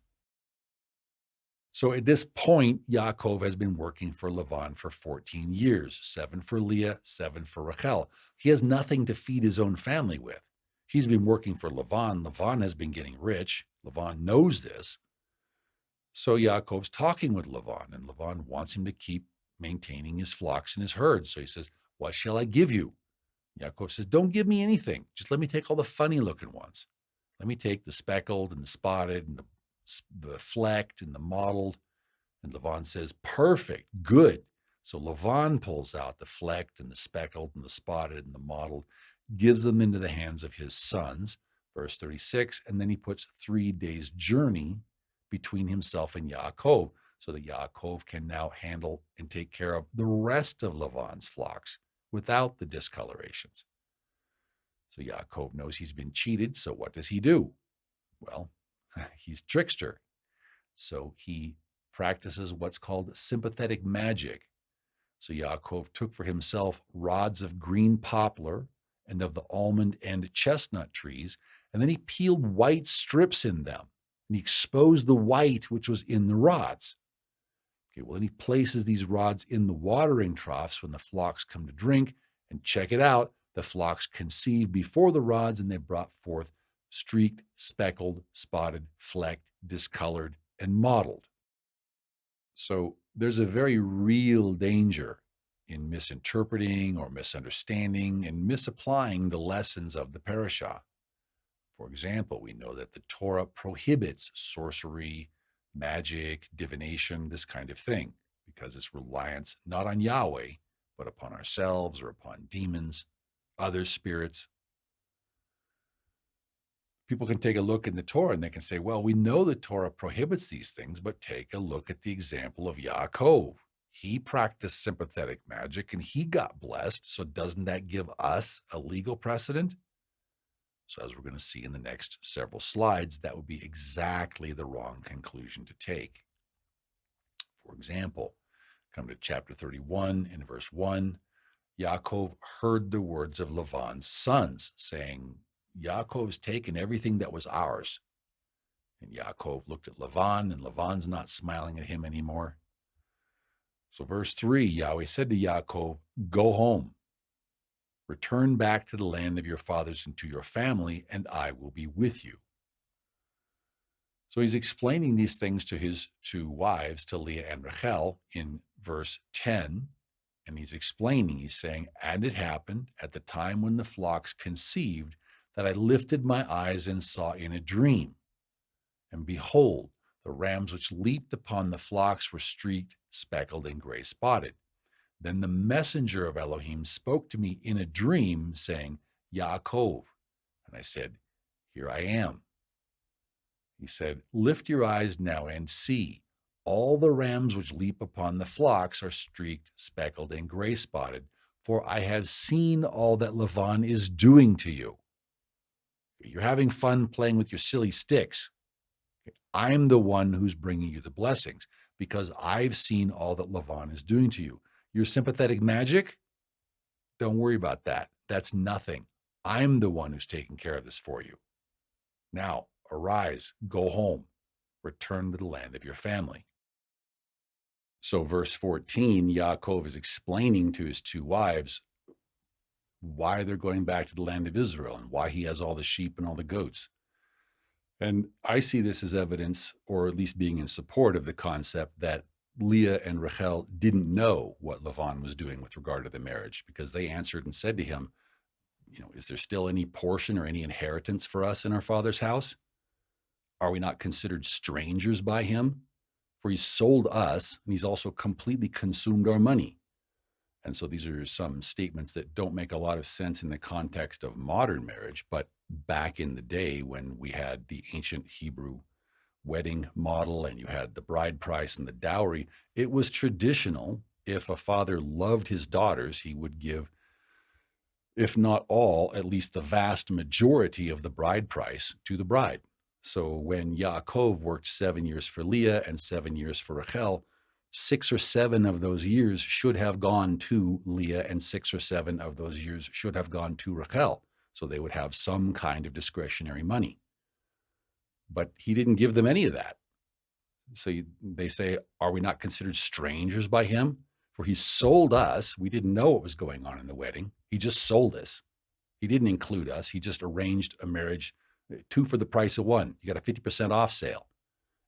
Speaker 1: So at this point, Yaakov has been working for Lavan for 14 years, 7 for Leah, 7 for Rachel. He has nothing to feed his own family with. He's been working for Lavan. Lavan has been getting rich. Lavan knows this. So Yaakov's talking with Lavan, and Lavan wants him to keep maintaining his flocks and his herds. So he says, what shall I give you? Yaakov says, don't give me anything. Just let me take all the funny looking ones. Let me take the speckled and the spotted and the flecked and the mottled. And Lavan says, perfect, good. So Lavan pulls out the flecked and the speckled and the spotted and the mottled, gives them into the hands of his sons, verse 36, and then he puts 3 days' journey between himself and Yaakov, so that Yaakov can now handle and take care of the rest of Lavan's flocks without the discolorations. So Yaakov knows he's been cheated, so what does he do? Well, he's trickster. So he practices what's called sympathetic magic. So Yaakov took for himself rods of green poplar and of the almond and chestnut trees, and then he peeled white strips in them, and he exposed the white which was in the rods. Okay, well, then he places these rods in the watering troughs when the flocks come to drink, and check it out, the flocks conceived before the rods, and they brought forth streaked, speckled, spotted, flecked, discolored, and mottled. So there's a very real danger in misinterpreting or misunderstanding and misapplying the lessons of the parashah. For example, we know that the Torah prohibits sorcery, magic, divination, this kind of thing, because it's reliance not on Yahweh, but upon ourselves or upon demons, other spirits. People can take a look in the Torah and they can say, well, we know the Torah prohibits these things, but take a look at the example of Yaakov. He practiced sympathetic magic and he got blessed. So doesn't that give us a legal precedent? So as we're going to see in the next several slides, that would be exactly the wrong conclusion to take. For example, come to chapter 31 and verse 1. Yaakov heard the words of Lavan's sons, saying, Yaakov's taken everything that was ours. And Yaakov looked at Lavan, and Lavan's not smiling at him anymore. So, verse 3, Yahweh said to Yaakov, go home, return back to the land of your fathers and to your family, and I will be with you. So he's explaining these things to his two wives, to Leah and Rachel, in verse 10. And he's saying, and it happened at the time when the flocks conceived that I lifted my eyes and saw in a dream. And behold, the rams which leaped upon the flocks were streaked, speckled, and gray spotted. Then the messenger of Elohim spoke to me in a dream, saying, Yaakov. And I said, here I am. He said, lift your eyes now and see. All the rams which leap upon the flocks are streaked, speckled, and gray spotted, for I have seen all that Lavan is doing to you. You're having fun playing with your silly sticks. I'm the one who's bringing you the blessings because I've seen all that Lavan is doing to you. Your sympathetic magic? Don't worry about that. That's nothing. I'm the one who's taking care of this for you. Now, arise, go home, return to the land of your family. So verse 14, Yaakov is explaining to his two wives why they're going back to the land of Israel and why he has all the sheep and all the goats. And I see this as evidence, or at least being in support of the concept that Leah and Rachel didn't know what Lavan was doing with regard to the marriage, because they answered and said to him, is there still any portion or any inheritance for us in our father's house? Are we not considered strangers by him? For he sold us, and he's also completely consumed our money. And so these are some statements that don't make a lot of sense in the context of modern marriage, but back in the day when we had the ancient Hebrew wedding model and you had the bride price and the dowry, it was traditional. If a father loved his daughters, he would give, if not all, at least the vast majority of the bride price to the bride. So when Yaakov worked 7 years for Leah and 7 years for Rachel, 6 or 7 of those years should have gone to Leah and 6 or 7 of those years should have gone to Rachel. So they would have some kind of discretionary money. But he didn't give them any of that. So they say, are we not considered strangers by him? For he sold us. We didn't know what was going on in the wedding. He just sold us. He didn't include us. He just arranged a marriage, 2 for the price of 1. You got a 50% off sale.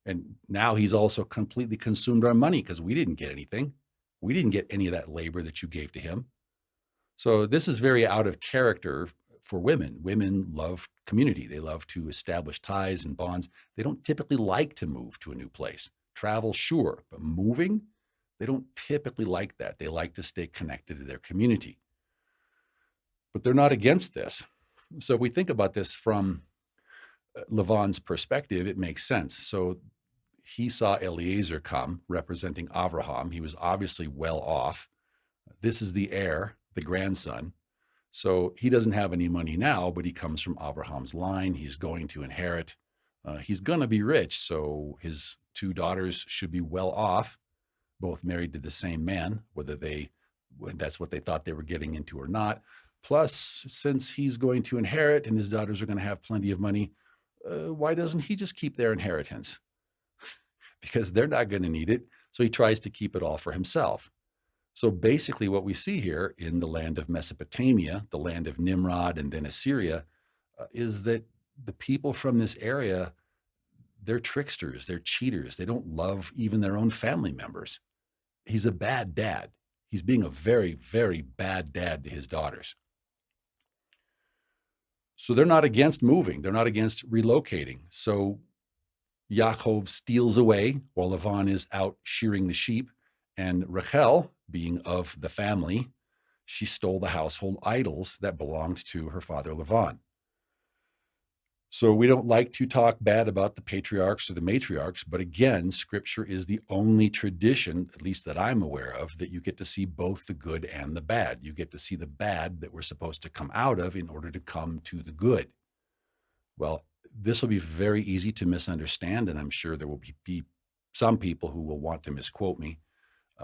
Speaker 1: And now he's also completely consumed our money because we didn't get anything. We didn't get any of that labor that you gave to him. So this is very out of character for women. Women love community. They love to establish ties and bonds. They don't typically like to move to a new place. Travel, sure, but moving, they don't typically like that. They like to stay connected to their community. But they're not against this. So if we think about this from Lavan's perspective, it makes sense. So he saw Eliezer come representing Avraham. He was obviously well off. This is the heir, the grandson. So he doesn't have any money now, but he comes from Abraham's line. He's going to inherit. He's going to be rich. So his 2 daughters should be well off, both married to the same man, whether that's what they thought they were getting into or not. Plus, since he's going to inherit and his daughters are going to have plenty of money, why doesn't he just keep their inheritance? Because they're not going to need it. So he tries to keep it all for himself. So basically what we see here in the land of Mesopotamia, the land of Nimrod and then Assyria, is that the people from this area, they're tricksters, they're cheaters. They don't love even their own family members. He's a bad dad. He's being a very, very bad dad to his daughters. So they're not against moving. They're not against relocating. So Yaakov steals away while Lavan is out shearing the sheep. And Rachel, being of the family, she stole the household idols that belonged to her father Lavan. So we don't like to talk bad about the patriarchs or the matriarchs, but again, Scripture is the only tradition, at least that I'm aware of, that you get to see both the good and the bad. You get to see the bad that we're supposed to come out of in order to come to the good. Well, this will be very easy to misunderstand, and I'm sure there will be some people who will want to misquote me.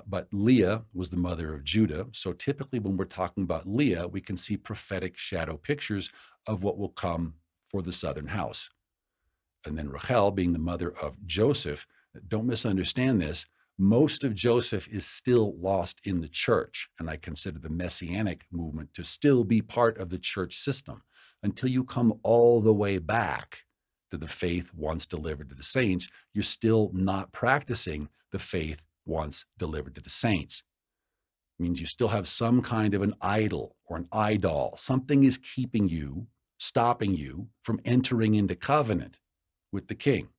Speaker 1: But Leah was the mother of Judah. So typically when we're talking about Leah, we can see prophetic shadow pictures of what will come for the southern house. And then Rachel, being the mother of Joseph, don't misunderstand this, Most of Joseph is still lost in the church, and I consider the Messianic movement to still be part of the church system until you come all the way back to the faith once delivered to the saints. You're still not practicing the faith once delivered to the saints. It means you still have some kind of an idol or an idol. Something is keeping you, stopping you from entering into covenant with the king.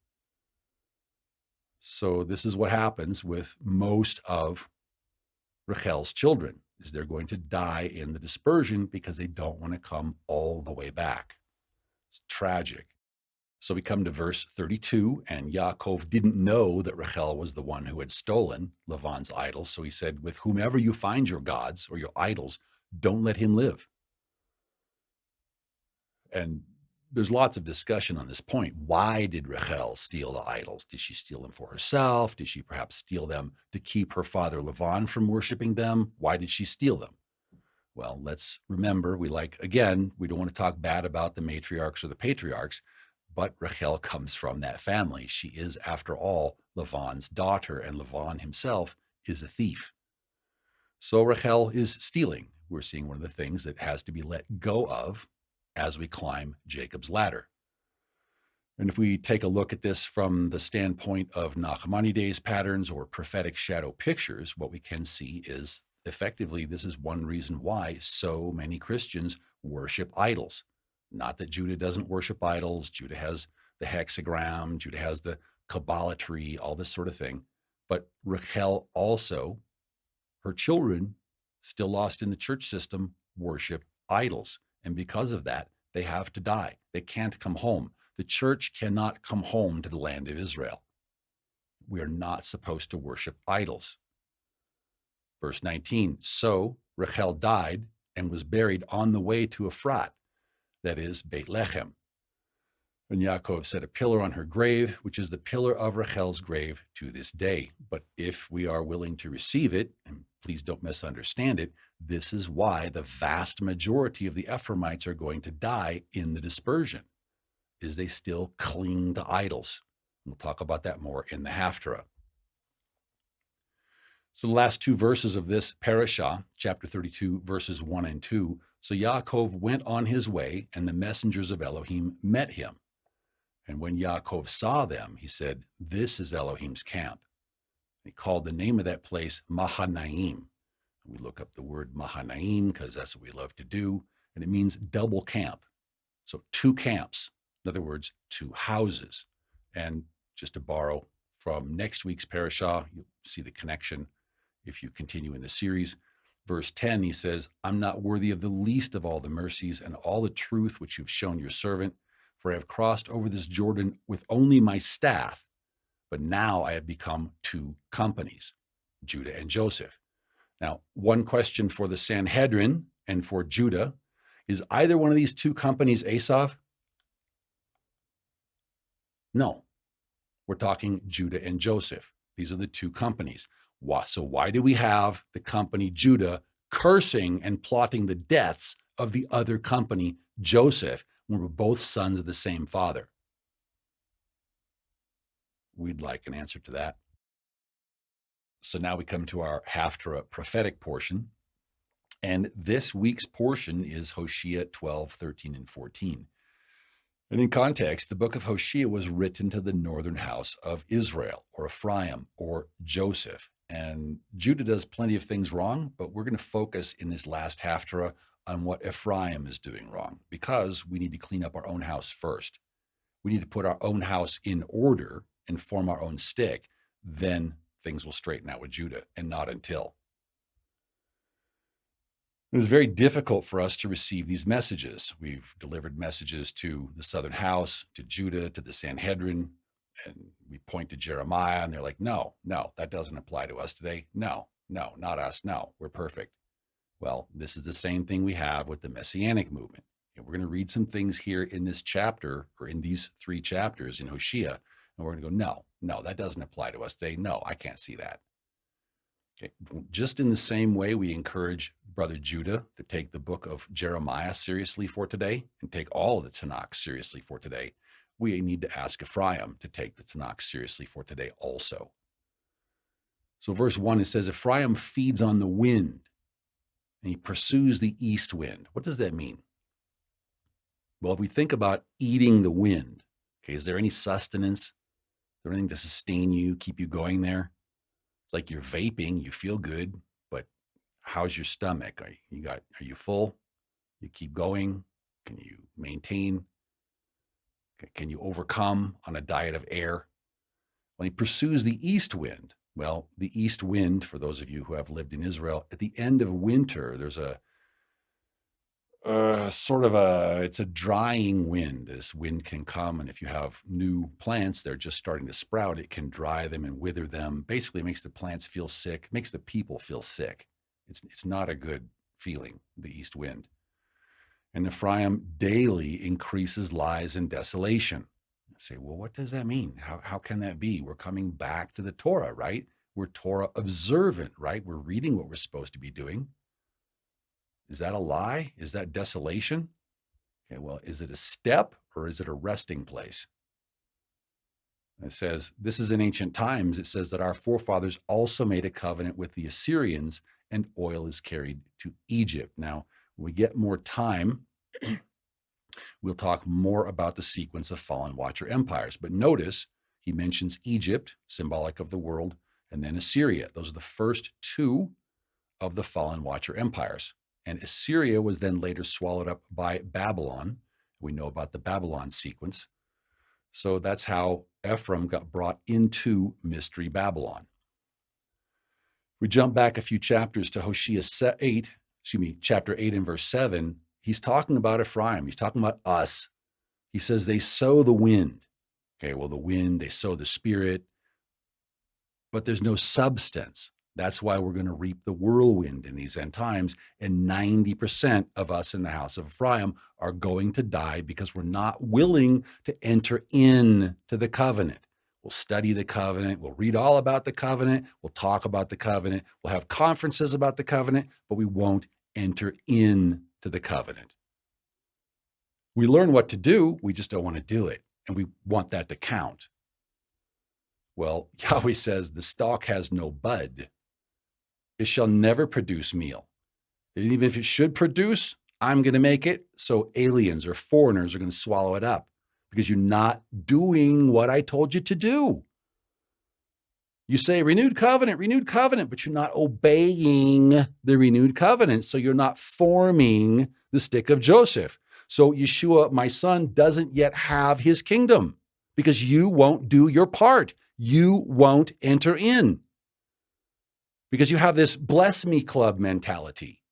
Speaker 1: So this is what happens with most of Rachel's children, is they're going to die in the dispersion because they don't want to come all the way back. It's tragic. So we come to verse 32, and Yaakov didn't know that Rachel was the one who had stolen Lavan's idols. So he said, with whomever you find your gods or your idols, don't let him live. And there's lots of discussion on this point. Why did Rachel steal the idols? Did she steal them for herself? Did she perhaps steal them to keep her father Lavan from worshiping them? Why did she steal them? Well, let's remember, we don't want to talk bad about the matriarchs or the patriarchs, but Rachel comes from that family. She is, after all, Lavan's daughter, and Lavan himself is a thief. So Rachel is stealing. We're seeing one of the things that has to be let go of as we climb Jacob's ladder. And if we take a look at this from the standpoint of Nachmanides patterns or prophetic shadow pictures, what we can see is effectively this is one reason why so many Christians worship idols. Not that Judah doesn't worship idols. Judah has the hexagram, Judah has the Kabbalatry, all this sort of thing. But Rachel also, her children, still lost in the church system, worship idols. And because of that, they have to die. They can't come home. The church cannot come home to the land of Israel. We are not supposed to worship idols. Verse 19, so Rachel died and was buried on the way to Ephrat, that is, Beit Lechem. And Yaakov set a pillar on her grave, which is the pillar of Rachel's grave to this day. But if we are willing to receive it, and please don't misunderstand it, this is why the vast majority of the Ephraimites are going to die in the dispersion, is they still cling to idols. We'll talk about that more in the Haftarah. So the last two verses of this parashah, chapter 32, verses 1 and 2. So Yaakov went on his way, and the messengers of Elohim met him. And when Yaakov saw them, he said, this is Elohim's camp. He called the name of that place Mahanaim. We look up the word Mahanaim because that's what we love to do. And it means double camp. So two camps. In other words, two houses. And just to borrow from next week's parashah, you'll see the connection if you continue in the series. Verse 10, he says, I'm not worthy of the least of all the mercies and all the truth which you've shown your servant, for I have crossed over this Jordan with only my staff, but now I have become two companies, Judah and Joseph. Now, one question for the Sanhedrin and for Judah, is either one of these two companies Esav? No, we're talking Judah and Joseph. These are the two companies. So why do we have the company Judah cursing and plotting the deaths of the other company, Joseph, when we're both sons of the same father? We'd like an answer to that. So now we come to our Haftarah prophetic portion. And this week's portion is Hosea 12, 13, and 14. And in context, the book of Hosea was written to the northern house of Israel, or Ephraim, or Joseph. And Judah does plenty of things wrong, but we're going to focus in this last Haftarah on what Ephraim is doing wrong, because we need to clean up our own house first. We need to put our own house in order and form our own stick. Then things will straighten out with Judah, and not until. It was very difficult for us to receive these messages. We've delivered messages to the southern house, to Judah, to the Sanhedrin, and we point to Jeremiah, and they're like, no, that doesn't apply to us today. No, not us. No, we're perfect. Well, this is the same thing we have with the Messianic movement. And we're going to read some things here in this chapter, or in these 3 chapters in Hosea, and we're going to go, no, that doesn't apply to us today. No, I can't see that. Okay. Just in the same way we encourage Brother Judah to take the book of Jeremiah seriously for today and take all of the Tanakh seriously for today, we need to ask Ephraim to take the Tanakh seriously for today also. So verse 1, it says, Ephraim feeds on the wind, and he pursues the east wind. What does that mean? Well, if we think about eating the wind, okay, is there any sustenance? Is there anything to sustain you, keep you going there? It's like you're vaping, you feel good, but how's your stomach? Are you full? You keep going? Can you maintain? Can you overcome on a diet of air? When he pursues the east wind, well, the east wind, for those of you who have lived in Israel, at the end of winter, there's a it's a drying wind. This wind can come, and if you have new plants, they're just starting to sprout, it can dry them and wither them. Basically, it makes the plants feel sick, makes the people feel sick. It's not a good feeling, the east wind. And Ephraim daily increases lies and desolation. You say, well, what does that mean? How can that be? We're coming back to the Torah, right? We're Torah observant, right? We're reading what we're supposed to be doing. Is that a lie? Is that desolation? Okay, well, is it a step or is it a resting place? And it says, this is in ancient times. It says that our forefathers also made a covenant with the Assyrians, and oil is carried to Egypt. Now, when we get more time, we'll talk more about the sequence of fallen watcher empires. But notice he mentions Egypt, symbolic of the world, and then Assyria. Those are the first two of the fallen watcher empires. And Assyria was then later swallowed up by Babylon. We know about the Babylon sequence. So that's how Ephraim got brought into Mystery Babylon. We jump back a few chapters to chapter 8 and verse 7. He's talking about Ephraim. He's talking about us. He says they sow the wind. Okay, well, the wind, they sow the spirit, but there's no substance. That's why we're going to reap the whirlwind in these end times. And 90% of us in the house of Ephraim are going to die because we're not willing to enter into the covenant. We'll study the covenant. We'll read all about the covenant. We'll talk about the covenant. We'll have conferences about the covenant, but we won't enter into the covenant. We learn what to do. We just don't want to do it. And we want that to count. Well, Yahweh says the stalk has no bud. It shall never produce meal. And even if it should produce, I'm going to make it so aliens or foreigners are going to swallow it up because you're not doing what I told you to do. You say renewed covenant, but you're not obeying the renewed covenant. So you're not forming the stick of Joseph. So Yeshua, my son, doesn't yet have his kingdom because you won't do your part. You won't enter in. Because you have this bless me club mentality.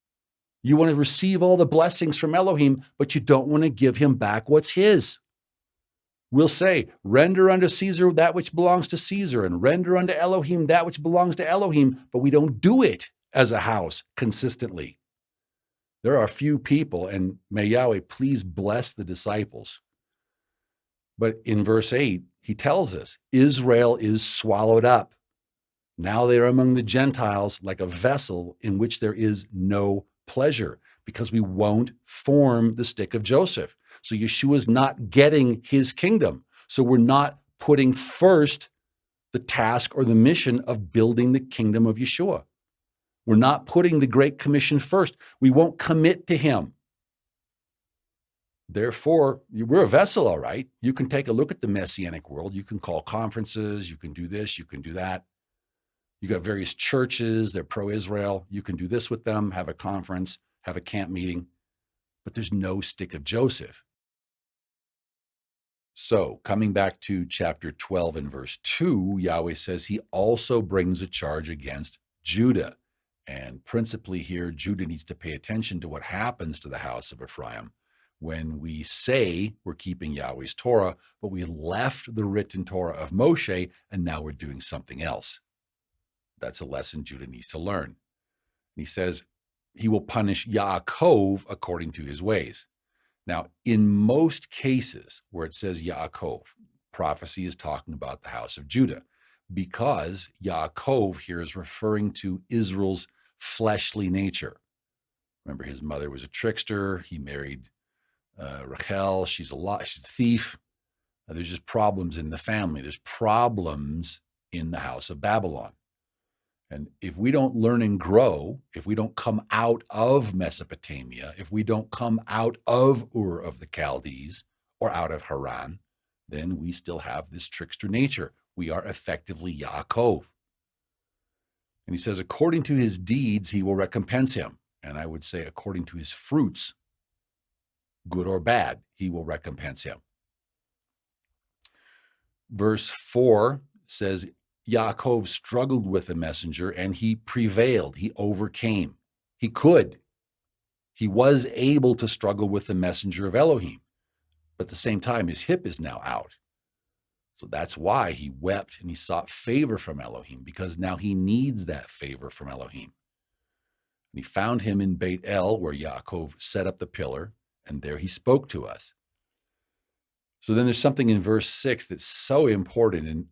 Speaker 1: You want to receive all the blessings from Elohim, but you don't want to give him back what's his. We'll say, render unto Caesar that which belongs to Caesar, and render unto Elohim that which belongs to Elohim, but we don't do it as a house consistently. There are a few people, and may Yahweh please bless the disciples. But in verse 8, he tells us, Israel is swallowed up. Now they are among the Gentiles like a vessel in which there is no pleasure, because we won't form the stick of Joseph. So Yeshua's not getting his kingdom. So we're not putting first the task or the mission of building the kingdom of Yeshua. We're not putting the Great Commission first. We won't commit to him. Therefore, we're a vessel, all right. You can take a look at the Messianic world. You can call conferences. You can do this. You can do that. You got various churches, they're pro-Israel. You can do this with them, have a conference, have a camp meeting, but there's no stick of Joseph. So coming back to chapter 12 and verse 2, Yahweh says he also brings a charge against Judah. And principally here, Judah needs to pay attention to what happens to the house of Ephraim when we say we're keeping Yahweh's Torah, but we left the written Torah of Moshe, and now we're doing something else. That's a lesson Judah needs to learn. And he says he will punish Yaakov according to his ways. Now, in most cases where it says Yaakov, prophecy is talking about the house of Judah, because Yaakov here is referring to Israel's fleshly nature. Remember, his mother was a trickster. He married Rachel. She's a thief. There's just problems in the family. There's problems in the house of Babylon. And if we don't learn and grow, if we don't come out of Mesopotamia, if we don't come out of Ur of the Chaldees or out of Haran, then we still have this trickster nature. We are effectively Yaakov. And he says, according to his deeds, he will recompense him. And I would say, according to his fruits, good or bad, he will recompense him. Verse 4 says, Yaakov struggled with the messenger and he prevailed. He overcame. He could. He was able to struggle with the messenger of Elohim. But at the same time, his hip is now out. So that's why he wept and he sought favor from Elohim, because now he needs that favor from Elohim. And he found him in Beit El, where Yaakov set up the pillar, and there he spoke to us. So then there's something in verse 6 that's so important, and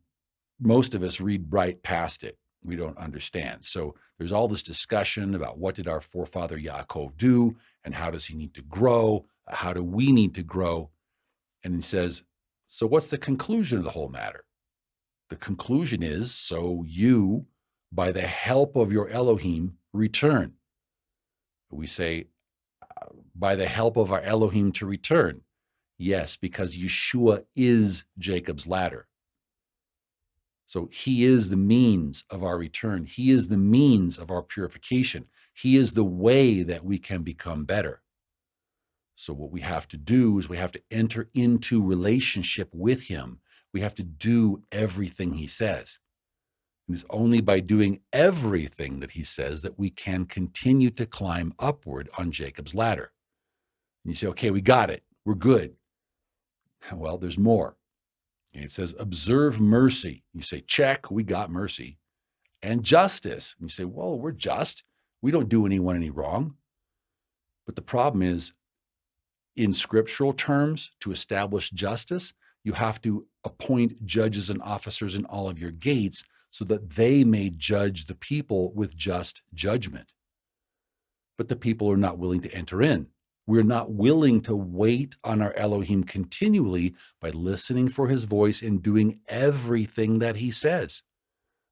Speaker 1: most of us read right past it. We don't understand. So there's all this discussion about what did our forefather Yaakov do, and how does he need to grow? How do we need to grow? And he says, so what's the conclusion of the whole matter? The conclusion is, so you, by the help of your Elohim, return. We say, by the help of our Elohim to return. Yes, because Yeshua is Jacob's ladder. So he is the means of our return. He is the means of our purification. He is the way that we can become better. So what we have to do is we have to enter into relationship with him. We have to do everything he says. And it's only by doing everything that he says that we can continue to climb upward on Jacob's ladder. And you say, okay, we got it. We're good. Well, there's more. And it says, observe mercy. You say, check, we got mercy. And justice. And you say, well, we're just. We don't do anyone any wrong. But the problem is, in scriptural terms, to establish justice, you have to appoint judges and officers in all of your gates so that they may judge the people with just judgment. But the people are not willing to enter in. We're not willing to wait on our Elohim continually by listening for his voice and doing everything that he says.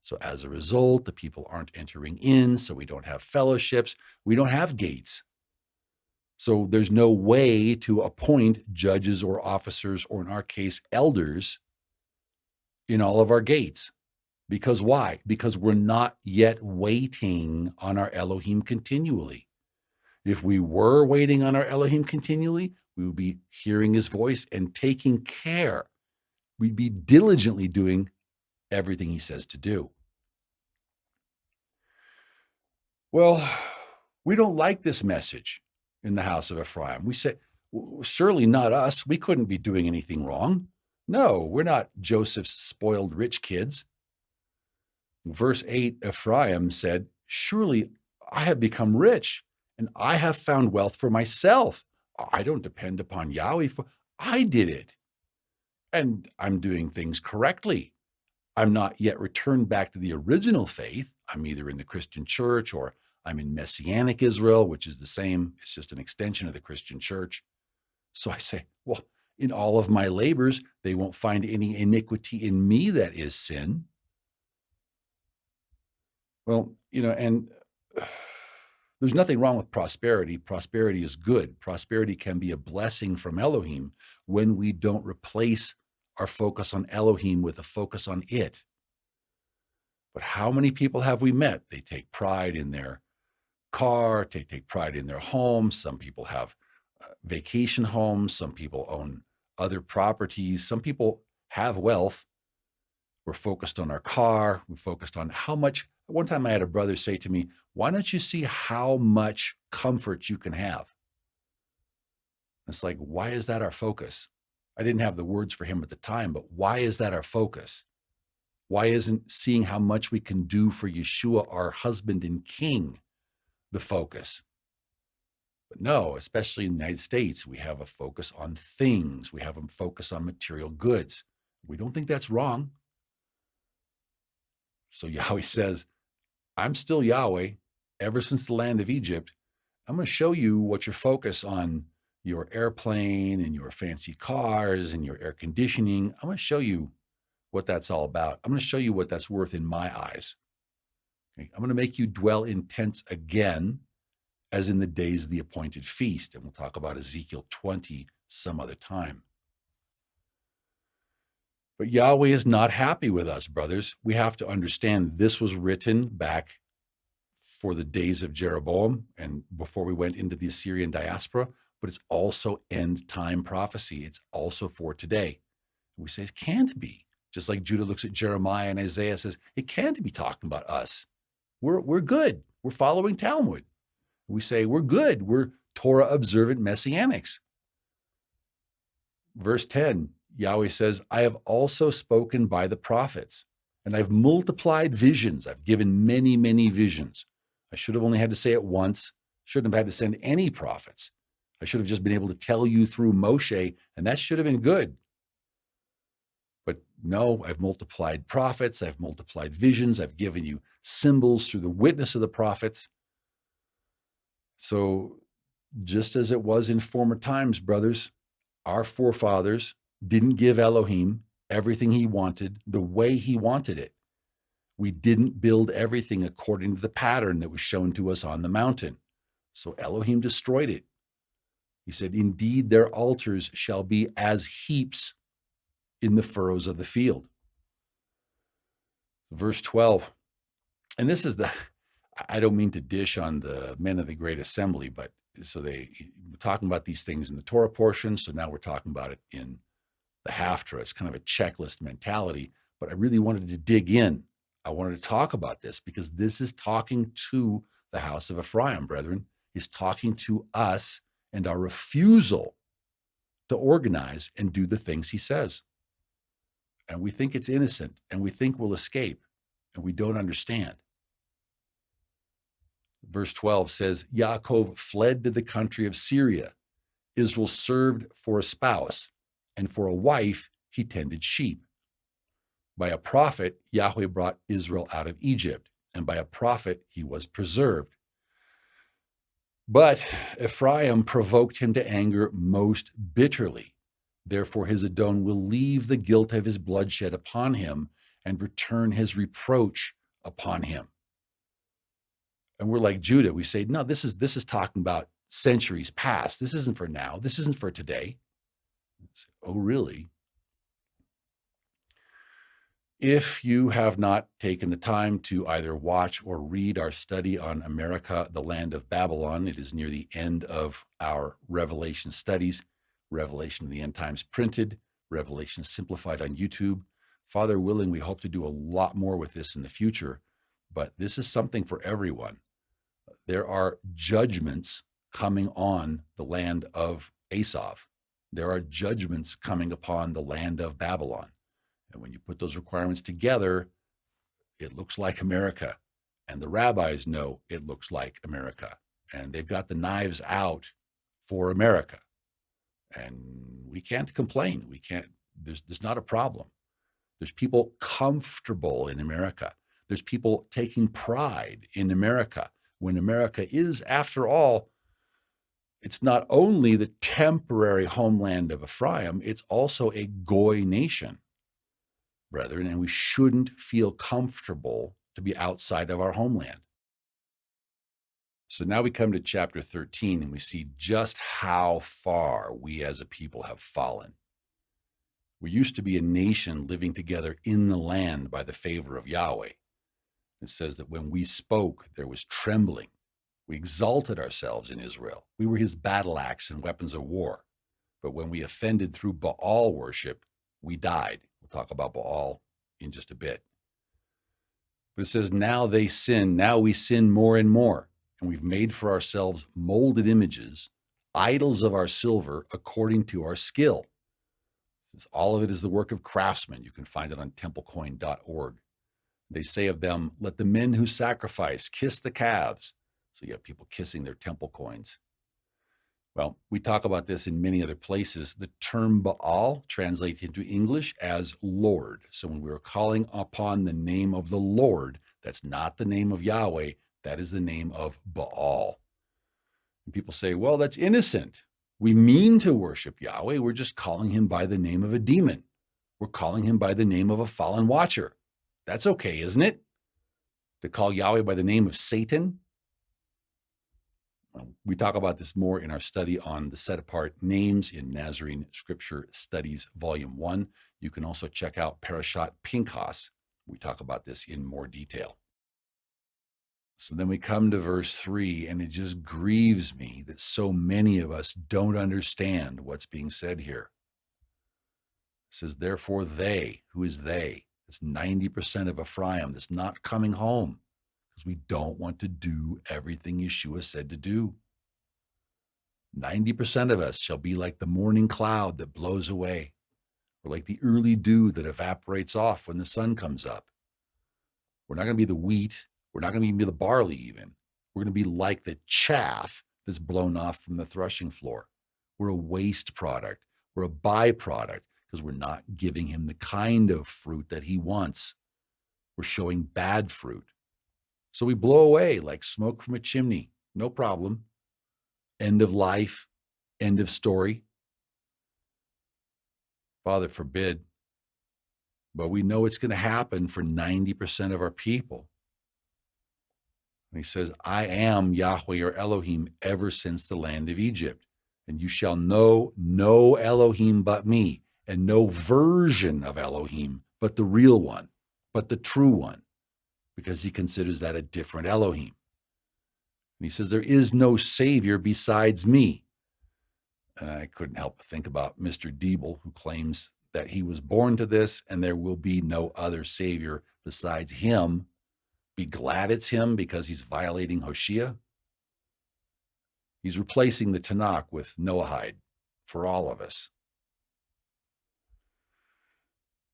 Speaker 1: So as a result, the people aren't entering in, so we don't have fellowships, we don't have gates. So there's no way to appoint judges or officers, or in our case, elders, in all of our gates. Because why? Because we're not yet waiting on our Elohim continually. If we were waiting on our Elohim continually, we would be hearing his voice and taking care. We'd be diligently doing everything he says to do. Well, we don't like this message in the house of Ephraim. We say, surely not us. We couldn't be doing anything wrong. No, we're not Joseph's spoiled rich kids. Verse 8, Ephraim said, surely I have become rich, and I have found wealth for myself. I don't depend upon Yahweh, for I did it. And I'm doing things correctly. I'm not yet returned back to the original faith. I'm either in the Christian church or I'm in Messianic Israel, which is the same. It's just an extension of the Christian church. So I say, well, in all of my labors, they won't find any iniquity in me that is sin. Well, and there's nothing wrong with prosperity. Prosperity is good. Prosperity can be a blessing from Elohim when we don't replace our focus on Elohim with a focus on it. But how many people have we met? They take pride in their car, they take pride in their home. Some people have vacation homes. Some people own other properties. Some people have wealth. We're focused on our car. We're focused on how much. One time I had a brother say to me, why don't you see how much comfort you can have? It's like, why is that our focus? I didn't have the words for him at the time, but why is that our focus? Why isn't seeing how much we can do for Yeshua, our husband and king, the focus? But no, especially in the United States, we have a focus on things. We have a focus on material goods. We don't think that's wrong. So Yahweh says, I'm still Yahweh ever since the land of Egypt. I'm going to show you what your focus on your airplane and your fancy cars and your air conditioning. I'm going to show you what that's all about. I'm going to show you what that's worth in my eyes. Okay? I'm going to make you dwell in tents again, as in the days of the appointed feast. And we'll talk about Ezekiel 20 some other time. But Yahweh is not happy with us, brothers. We have to understand this was written back for the days of Jeroboam and before we went into the Assyrian diaspora, but it's also end time prophecy. It's also for today. We say it can't be. Just like Judah looks at Jeremiah and Isaiah says, it can't be talking about us. We're good. We're following Talmud. We say we're good. We're Torah observant messianics. Verse 10, Yahweh says, I have also spoken by the prophets, and I've multiplied visions. I've given many, many visions. I should have only had to say it once. Shouldn't have had to send any prophets. I should have just been able to tell you through Moshe, and that should have been good. But no, I've multiplied prophets. I've multiplied visions. I've given you symbols through the witness of the prophets. So just as it was in former times, brothers, our forefathers didn't give Elohim everything he wanted the way he wanted it. We didn't build everything according to the pattern that was shown to us on the mountain. So Elohim destroyed it. He said, indeed, their altars shall be as heaps in the furrows of the field. Verse 12. And this is I don't mean to dish on the men of the great assembly, but we're talking about these things in the Torah portion. So now we're talking about it in the Haftarah. It's kind of a checklist mentality, but I really wanted to dig in. I wanted to talk about this because this is talking to the house of Ephraim, brethren. He's talking to us and our refusal to organize and do the things he says. And we think it's innocent and we think we'll escape and we don't understand. Verse 12 says, Yaakov fled to the country of Syria. Israel served for a spouse, and for a wife he tended sheep. By a prophet, Yahweh brought Israel out of Egypt, and by a prophet he was preserved. But Ephraim provoked him to anger most bitterly. Therefore his Adon will leave the guilt of his bloodshed upon him and return his reproach upon him. And we're like Judah. We say, no, this is talking about centuries past. This isn't for now. This isn't for today. Say, oh, really? If you have not taken the time to either watch or read our study on America, the land of Babylon, it is near the end of our Revelation studies. Revelation of the End Times printed, Revelation simplified on YouTube. Father willing, we hope to do a lot more with this in the future, but this is something for everyone. There are judgments coming on the land of Esav. There are judgments coming upon the land of Babylon. And when you put those requirements together, it looks like America. And the rabbis know it looks like America. And they've got the knives out for America. And we can't complain. There's not a problem. There's people comfortable in America. There's people taking pride in America. When America is, after all, it's not only the temporary homeland of Ephraim, it's also a Goy nation, brethren, and we shouldn't feel comfortable to be outside of our homeland. So now we come to chapter 13 and we see just how far we as a people have fallen. We used to be a nation living together in the land by the favor of Yahweh. It says that when we spoke, there was trembling. We exalted ourselves in Israel. We were his battle axe and weapons of war. But when we offended through Baal worship, we died. We'll talk about Baal in just a bit. But it says, now they sin. Now we sin more and more. And we've made for ourselves molded images, idols of our silver according to our skill. Since all of it is the work of craftsmen. You can find it on templecoin.org. They say of them, let the men who sacrifice kiss the calves. So you have people kissing their temple coins. Well, we talk about this in many other places. The term Baal translates into English as Lord. So when we are calling upon the name of the Lord, that's not the name of Yahweh. That is the name of Baal. And people say, well, that's innocent. We mean to worship Yahweh. We're just calling him by the name of a demon. We're calling him by the name of a fallen watcher. That's okay, isn't it? To call Yahweh by the name of Satan? We talk about this more in our study on the set-apart names in Nazarene Scripture Studies, Volume 1. You can also check out Parashat Pinchas. We talk about this in more detail. So then we come to verse 3, and it just grieves me that so many of us don't understand what's being said here. It says, therefore they, who is they? It's 90% of Ephraim that's not coming home because we don't want to do everything Yeshua said to do. 90% of us shall be like the morning cloud that blows away, or like the early dew that evaporates off when the sun comes up. We're not going to be the wheat. We're not going to be the barley even. We're going to be like the chaff that's blown off from the threshing floor. We're a waste product. We're a byproduct because we're not giving him the kind of fruit that he wants. We're showing bad fruit. So we blow away like smoke from a chimney. No problem. End of life. End of story. Father forbid. But we know it's going to happen for 90% of our people. And he says, I am Yahweh your Elohim ever since the land of Egypt. And you shall know no Elohim but me, and no version of Elohim but the real one, but the true one, because he considers that a different Elohim. And he says, there is no Savior besides me. And I couldn't help but think about Mr. Diebel, who claims that he was born to this and there will be no other Savior besides him. Be glad it's him because he's violating Hoshea. He's replacing the Tanakh with Noahide for all of us.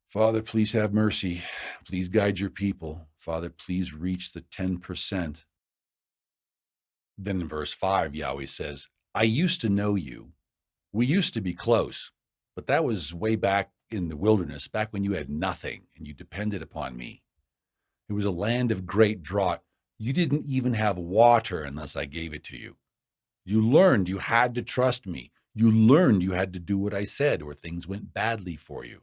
Speaker 1: Father, please have mercy. Please guide your people. Father, please reach the 10%. Then in verse 5, Yahweh says, I used to know you. We used to be close, but that was way back in the wilderness, back when you had nothing and you depended upon me. It was a land of great drought. You didn't even have water unless I gave it to you. You learned you had to trust me. You learned you had to do what I said or things went badly for you.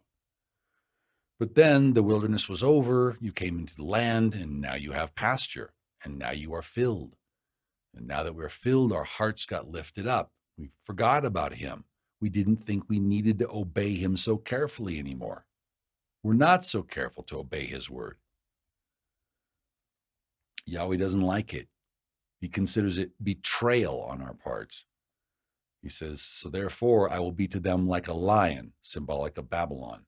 Speaker 1: But then the wilderness was over, you came into the land, and now you have pasture, and now you are filled. And now that we're filled, our hearts got lifted up. We forgot about him. We didn't think we needed to obey him so carefully anymore. We're not so careful to obey his word. Yahweh doesn't like it. He considers it betrayal on our parts. He says, so therefore I will be to them like a lion, symbolic of Babylon,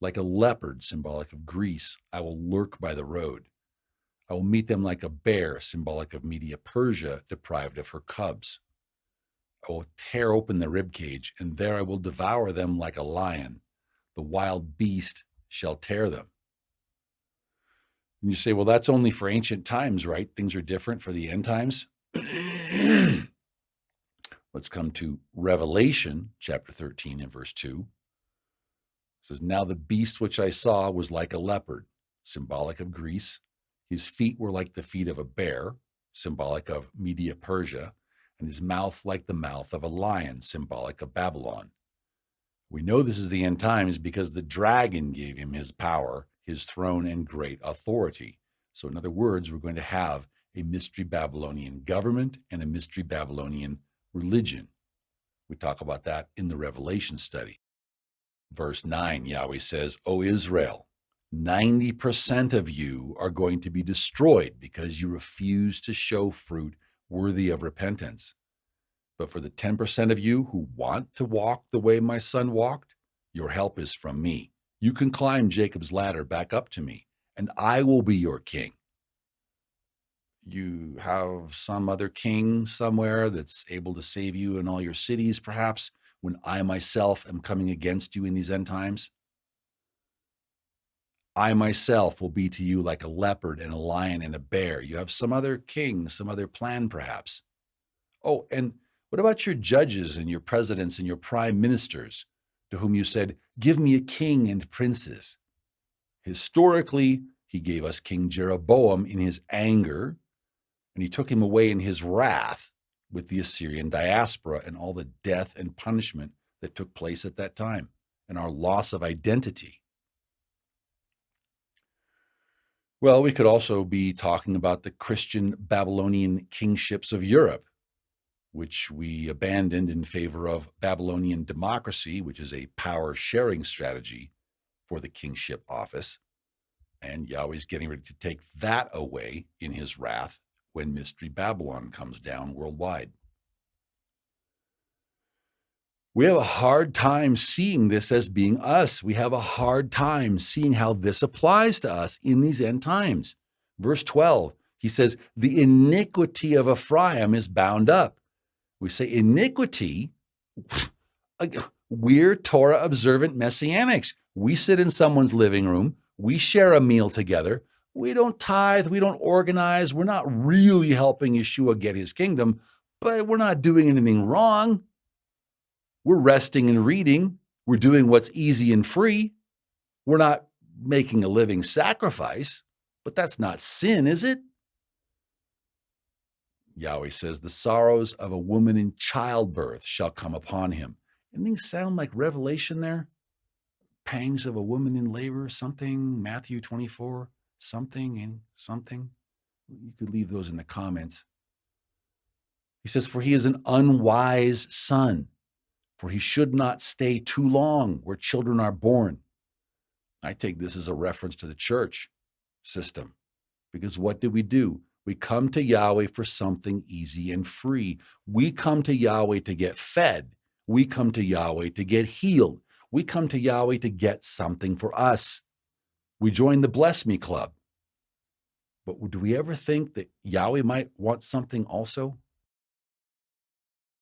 Speaker 1: like a leopard, symbolic of Greece. I will lurk by the road. I will meet them like a bear, symbolic of Media Persia, deprived of her cubs. I will tear open the ribcage, and there I will devour them like a lion. The wild beast shall tear them. And you say, well, that's only for ancient times, right? Things are different for the end times. Let's come to Revelation chapter 13 and verse 2. It says, now the beast which I saw was like a leopard, symbolic of Greece. His feet were like the feet of a bear, symbolic of Media Persia, and his mouth like the mouth of a lion, symbolic of Babylon. We know this is the end times because the dragon gave him his power, his throne, and great authority. So in other words, we're going to have a mystery Babylonian government and a mystery Babylonian religion. We talk about that in the Revelation study. Verse 9, Yahweh says, O Israel, 90% of you are going to be destroyed because you refuse to show fruit worthy of repentance. But for the 10% of you who want to walk the way my son walked, your help is from me. You can climb Jacob's ladder back up to me, and I will be your king. You have some other king somewhere that's able to save you in all your cities, perhaps, when I myself am coming against you in these end times. I myself will be to you like a leopard and a lion and a bear. You have some other king, some other plan, perhaps. Oh, and what about your judges and your presidents and your prime ministers, to whom you said, give me a king and princes? Historically, he gave us King Jeroboam in his anger, and he took him away in his wrath with the Assyrian diaspora and all the death and punishment that took place at that time, and our loss of identity. Well, we could also be talking about the Christian Babylonian kingships of Europe, which we abandoned in favor of Babylonian democracy, which is a power sharing strategy for the kingship office. And Yahweh's getting ready to take that away in his wrath when Mystery Babylon comes down worldwide. We have a hard time seeing this as being us. We have a hard time seeing how this applies to us in these end times. Verse 12, he says, the iniquity of Ephraim is bound up. We say iniquity, we're Torah observant messianics. We sit in someone's living room. We share a meal together. We don't tithe. We don't organize. We're not really helping Yeshua get his kingdom, but we're not doing anything wrong. We're resting and reading. We're doing what's easy and free. We're not making a living sacrifice, but that's not sin, is it? Yahweh says, the sorrows of a woman in childbirth shall come upon him. Anything sound like Revelation there? Pangs of a woman in labor, something, Matthew 24, something and something. You could leave those in the comments. He says, for he is an unwise son, for he should not stay too long where children are born. I take this as a reference to the church system, because what do? We come to Yahweh for something easy and free. We come to Yahweh to get fed. We come to Yahweh to get healed. We come to Yahweh to get something for us. We join the Bless Me Club. But do we ever think that Yahweh might want something also?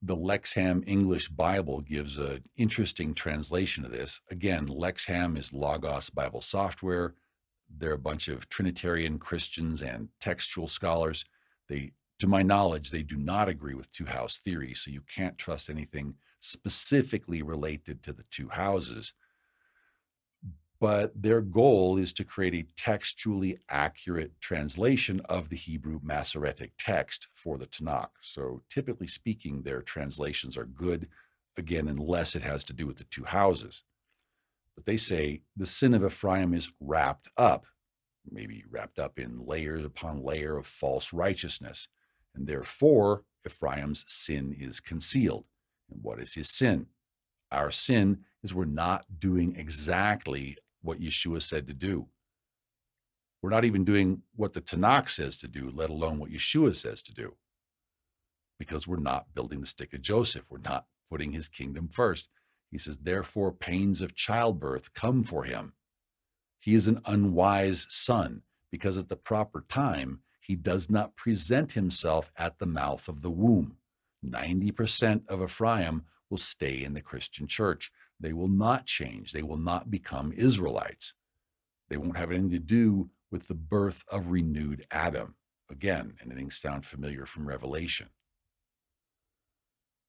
Speaker 1: The Lexham English Bible gives an interesting translation of this. Again, Lexham is Logos Bible software. They're a bunch of Trinitarian Christians and textual scholars. To my knowledge, they do not agree with two-house theory, so you can't trust anything specifically related to the two houses. But their goal is to create a textually accurate translation of the Hebrew Masoretic text for the Tanakh. So typically speaking, their translations are good, again, unless it has to do with the two houses. But they say the sin of Ephraim is wrapped up, maybe wrapped up in layers upon layer of false righteousness. And therefore, Ephraim's sin is concealed. And what is his sin? Our sin is we're not doing exactly what Yeshua said to do. We're not even doing what the Tanakh says to do, let alone what Yeshua says to do, because we're not building the stick of Joseph. We're not putting his kingdom first. He says, therefore, pains of childbirth come for him. He is an unwise son, because at the proper time, he does not present himself at the mouth of the womb. 90% of Ephraim will stay in the Christian church. They will not change. They will not become Israelites. They won't have anything to do with the birth of renewed Adam. Again, anything sound familiar from Revelation?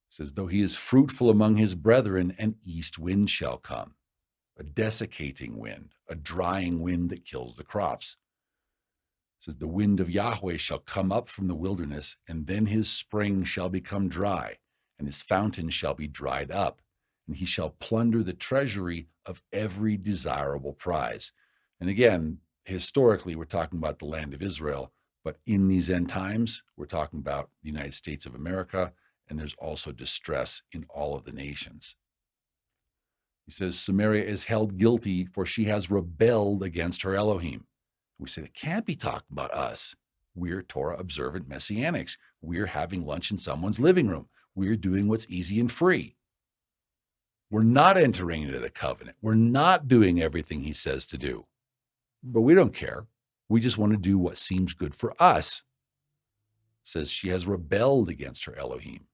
Speaker 1: It says, though he is fruitful among his brethren, an east wind shall come, a desiccating wind, a drying wind that kills the crops. It says, the wind of Yahweh shall come up from the wilderness, and then his spring shall become dry, and his fountain shall be dried up, and he shall plunder the treasury of every desirable prize. And again, historically, we're talking about the land of Israel, but in these end times, we're talking about the United States of America, and there's also distress in all of the nations. He says, Samaria is held guilty, for she has rebelled against her Elohim. We say, it can't be talking about us. We're Torah observant messianics. We're having lunch in someone's living room. We're doing what's easy and free. We're not entering into the covenant. We're not doing everything he says to do. But we don't care. We just want to do what seems good for us. It says she has rebelled against her Elohim.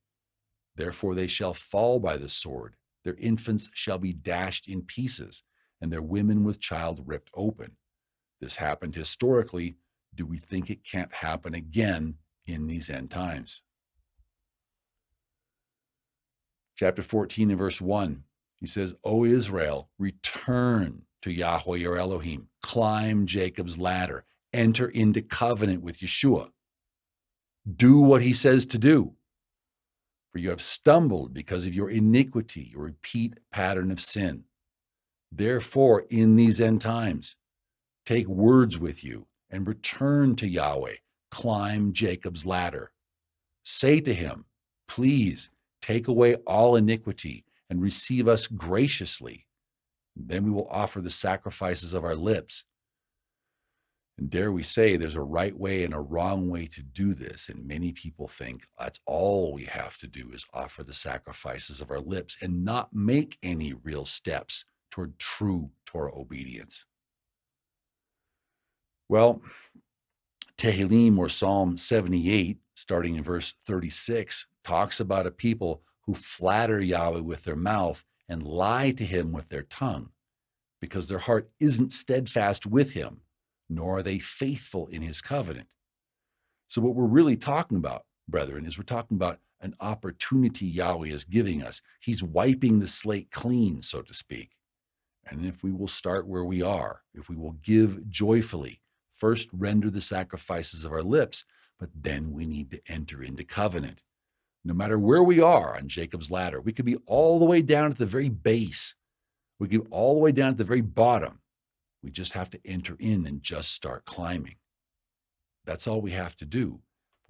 Speaker 1: Therefore they shall fall by the sword. Their infants shall be dashed in pieces, and their women with child ripped open. This happened historically. Do we think it can't happen again in these end times? Chapter 14 and verse 1, he says, O Israel, return to Yahweh your Elohim, climb Jacob's ladder, enter into covenant with Yeshua. Do what he says to do. For you have stumbled because of your iniquity, your repeat pattern of sin. Therefore, in these end times, take words with you and return to Yahweh. Climb Jacob's ladder. Say to him, please take away all iniquity and receive us graciously. Then we will offer the sacrifices of our lips. And dare we say there's a right way and a wrong way to do this. And many people think that's all we have to do is offer the sacrifices of our lips and not make any real steps toward true Torah obedience. Well, Tehillim, or Psalm 78, starting in verse 36, talks about a people who flatter Yahweh with their mouth and lie to him with their tongue, because their heart isn't steadfast with him, nor are they faithful in his covenant. So what we're really talking about, brethren, is we're talking about an opportunity Yahweh is giving us. He's wiping the slate clean, so to speak. And if we will start where we are, if we will give joyfully, first render the sacrifices of our lips, but then we need to enter into covenant. No matter where we are on Jacob's ladder, we could be all the way down at the very base. We could be all the way down at the very bottom. We just have to enter in and just start climbing. That's all we have to do.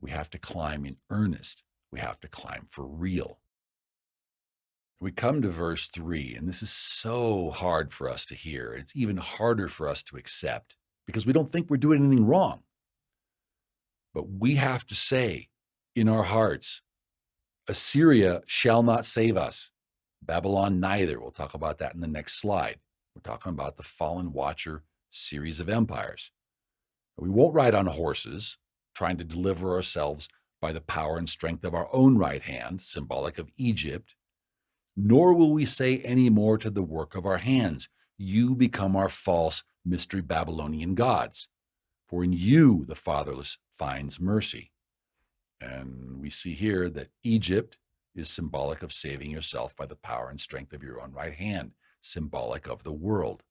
Speaker 1: We have to climb in earnest. We have to climb for real. We come to verse 3, and this is so hard for us to hear. It's even harder for us to accept because we don't think we're doing anything wrong. But we have to say in our hearts, Assyria shall not save us. Babylon neither. We'll talk about that in the next slide. We're talking about the fallen watcher series of empires. We won't ride on horses, trying to deliver ourselves by the power and strength of our own right hand, symbolic of Egypt, nor will we say any more to the work of our hands, you become our false mystery Babylonian gods. For in you the fatherless finds mercy. And we see here that Egypt is symbolic of saving yourself by the power and strength of your own right hand, symbolic of the world.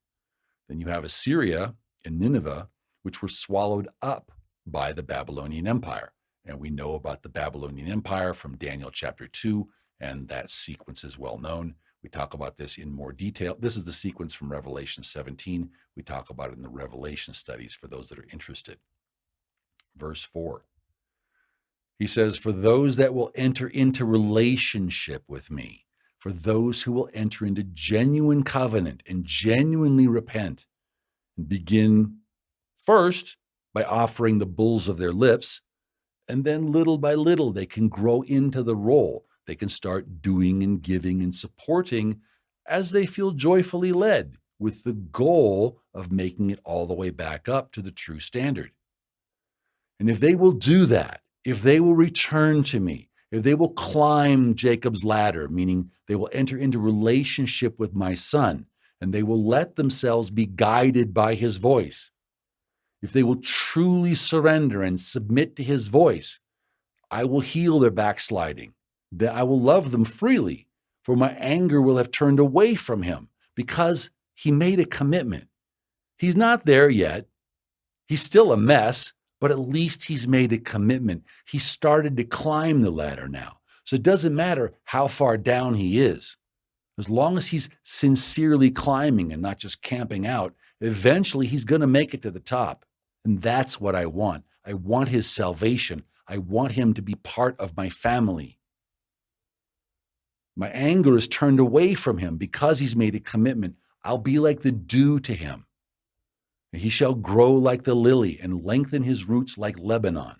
Speaker 1: Then you have Assyria and Nineveh, which were swallowed up by the Babylonian Empire. And we know about the Babylonian Empire from Daniel chapter 2, and that sequence is well known. We talk about this in more detail. This is the sequence from Revelation 17. We talk about it in the Revelation studies for those that are interested. Verse 4. He says, for those that will enter into relationship with me, for those who will enter into genuine covenant and genuinely repent, and begin first by offering the bulls of their lips, and then little by little they can grow into the role. They can start doing and giving and supporting as they feel joyfully led, with the goal of making it all the way back up to the true standard. And if they will do that, if they will return to me, if they will climb Jacob's ladder, meaning they will enter into relationship with my son, and they will let themselves be guided by his voice, if they will truly surrender and submit to his voice, I will heal their backsliding. That I will love them freely, for my anger will have turned away from him because he made a commitment. He's not there yet. He's still a mess, but at least he's made a commitment. He started to climb the ladder now. So it doesn't matter how far down he is. As long as he's sincerely climbing and not just camping out, eventually he's going to make it to the top. And that's what I want. I want his salvation. I want him to be part of my family. My anger is turned away from him because he's made a commitment. I'll be like the dew to him. He shall grow like the lily and lengthen his roots like Lebanon.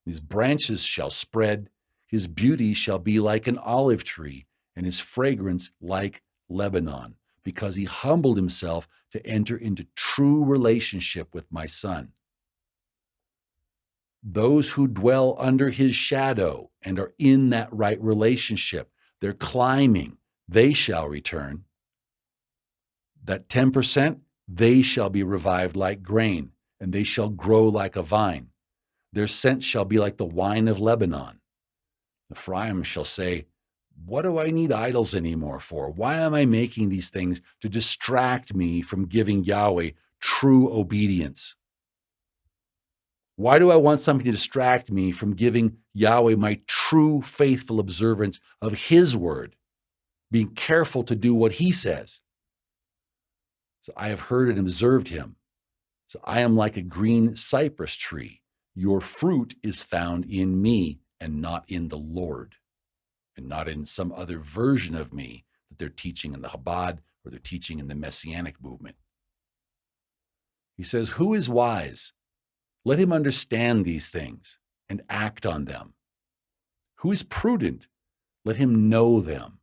Speaker 1: His branches shall spread. His beauty shall be like an olive tree, and his fragrance like Lebanon, because he humbled himself to enter into true relationship with my son. Those who dwell under his shadow and are in that right relationship, they're climbing, they shall return. That 10%, they shall be revived like grain, and they shall grow like a vine. Their scent shall be like the wine of Lebanon. Ephraim shall say, what do I need idols anymore for? Why am I making these things to distract me from giving Yahweh true obedience? Why do I want something to distract me from giving Yahweh my true faithful observance of his word, being careful to do what he says? So I have heard and observed him. So I am like a green cypress tree. Your fruit is found in me and not in the Lord, and not in some other version of me that they're teaching in the Chabad or they're teaching in the Messianic movement. He says, who is wise? Let him understand these things and act on them. Who is prudent? Let him know them.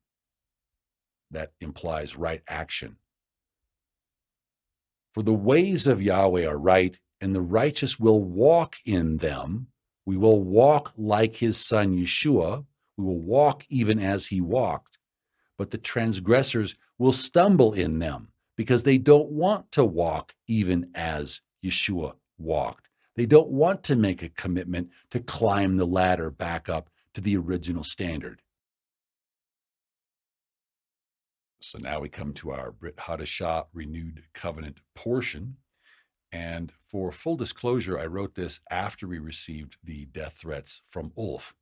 Speaker 1: That implies right action. For the ways of Yahweh are right, and the righteous will walk in them. We will walk like his son Yeshua. We will walk even as he walked. But the transgressors will stumble in them because they don't want to walk even as Yeshua walked. They don't want to make a commitment to climb the ladder back up to the original standard. So now we come to our Brit Chadasha renewed covenant portion. And for full disclosure, I wrote this after we received the death threats from Ulf.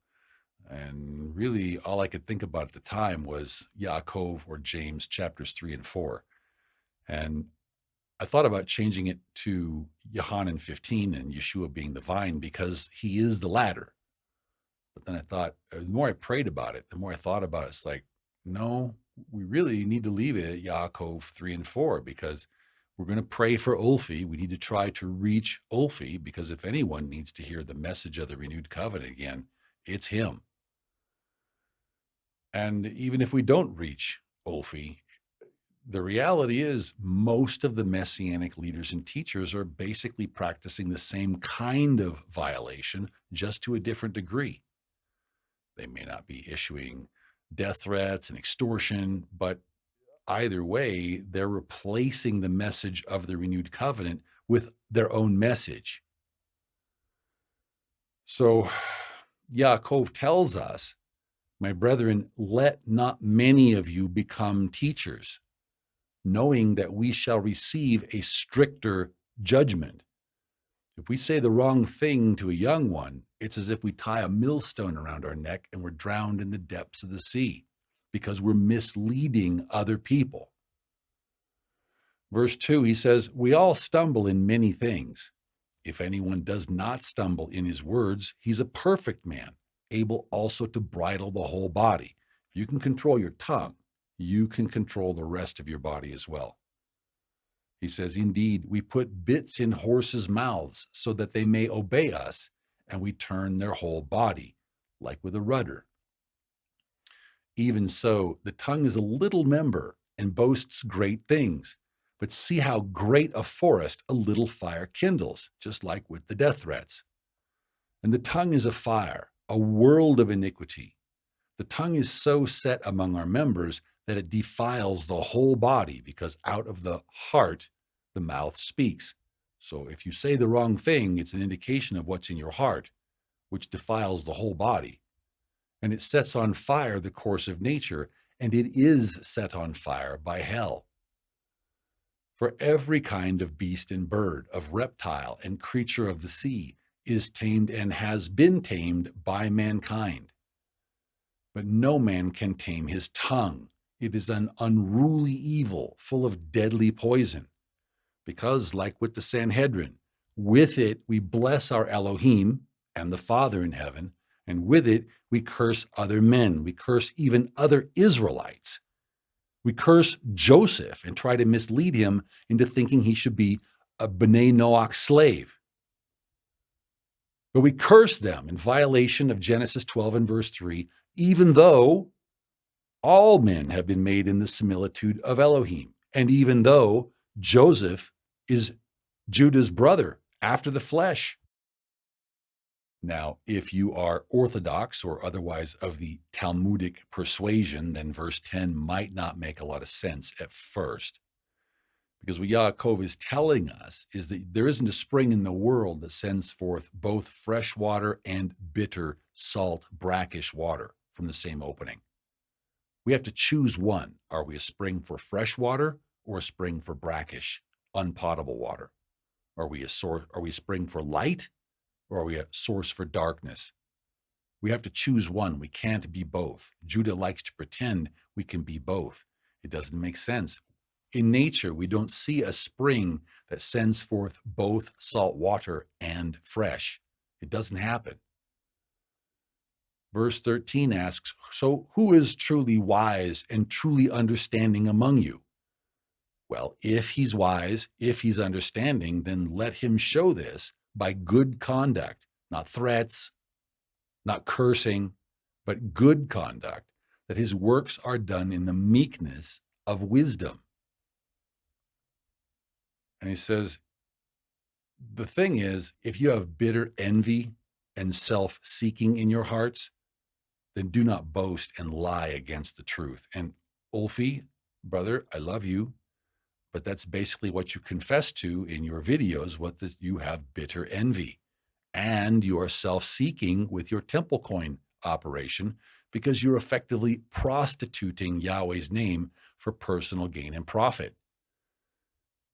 Speaker 1: And really, all I could think about at the time was Yaakov or James chapters 3 and 4. And I thought about changing it to Yohanan 15 and Yeshua being the vine because he is the ladder. But then I thought, the more I prayed about it, the more I thought about it, it's like, no, we really need to leave it at Yaakov 3 and 4 because we're going to pray for Ulfi. We need to try to reach Ulfi because if anyone needs to hear the message of the renewed covenant again, it's him. And even if we don't reach Ulfi, the reality is most of the Messianic leaders and teachers are basically practicing the same kind of violation, just to a different degree. They may not be issuing death threats and extortion, but either way, they're replacing the message of the renewed covenant with their own message. So Yaakov tells us, my brethren, let not many of you become teachers, knowing that we shall receive a stricter judgment. If we say the wrong thing to a young one, it's as if we tie a millstone around our neck and we're drowned in the depths of the sea because we're misleading other people. Verse 2, he says, we all stumble in many things. If anyone does not stumble in his words, he's a perfect man, able also to bridle the whole body. If you can control your tongue, you can control the rest of your body as well. He says, indeed, we put bits in horses' mouths so that they may obey us, and we turn their whole body, like with a rudder. Even so, the tongue is a little member and boasts great things. But see how great a forest a little fire kindles, just like with the death threats. And the tongue is a fire, a world of iniquity. The tongue is so set among our members that it defiles the whole body, because out of the heart, the mouth speaks. So if you say the wrong thing, it's an indication of what's in your heart, which defiles the whole body. And it sets on fire the course of nature, and it is set on fire by hell. For every kind of beast and bird, of reptile and creature of the sea, is tamed and has been tamed by mankind. But no man can tame his tongue. It is an unruly evil, full of deadly poison. Because, like with the Sanhedrin, with it we bless our Elohim and the Father in heaven, and with it we curse other men. We curse even other Israelites. We curse Joseph and try to mislead him into thinking he should be a B'nai Noach slave. But we curse them in violation of Genesis 12 and verse 3, even though all men have been made in the similitude of Elohim, and even though Joseph is Judah's brother after the flesh. Now, if you are Orthodox or otherwise of the Talmudic persuasion, then verse 10 might not make a lot of sense at first. Because what Yaakov is telling us is that there isn't a spring in the world that sends forth both fresh water and bitter, salt, brackish water from the same opening. We have to choose one. Are we a spring for fresh water or a spring for brackish, unpotable water? Are we a spring for light? Or are we a source for darkness? We have to choose one. We can't be both. Judah likes to pretend we can be both. It doesn't make sense. In nature, we don't see a spring that sends forth both salt water and fresh. It doesn't happen. Verse 13 asks, so who is truly wise and truly understanding among you? Well, if he's wise, if he's understanding, then let him show this by good conduct, not threats, not cursing, but good conduct, that his works are done in the meekness of wisdom. And he says, the thing is, if you have bitter envy and self-seeking in your hearts, then do not boast and lie against the truth. And Ulfi, brother, I love you, but that's basically what you confess to in your videos, you have bitter envy. And you are self-seeking with your temple coin operation because you're effectively prostituting Yahweh's name for personal gain and profit.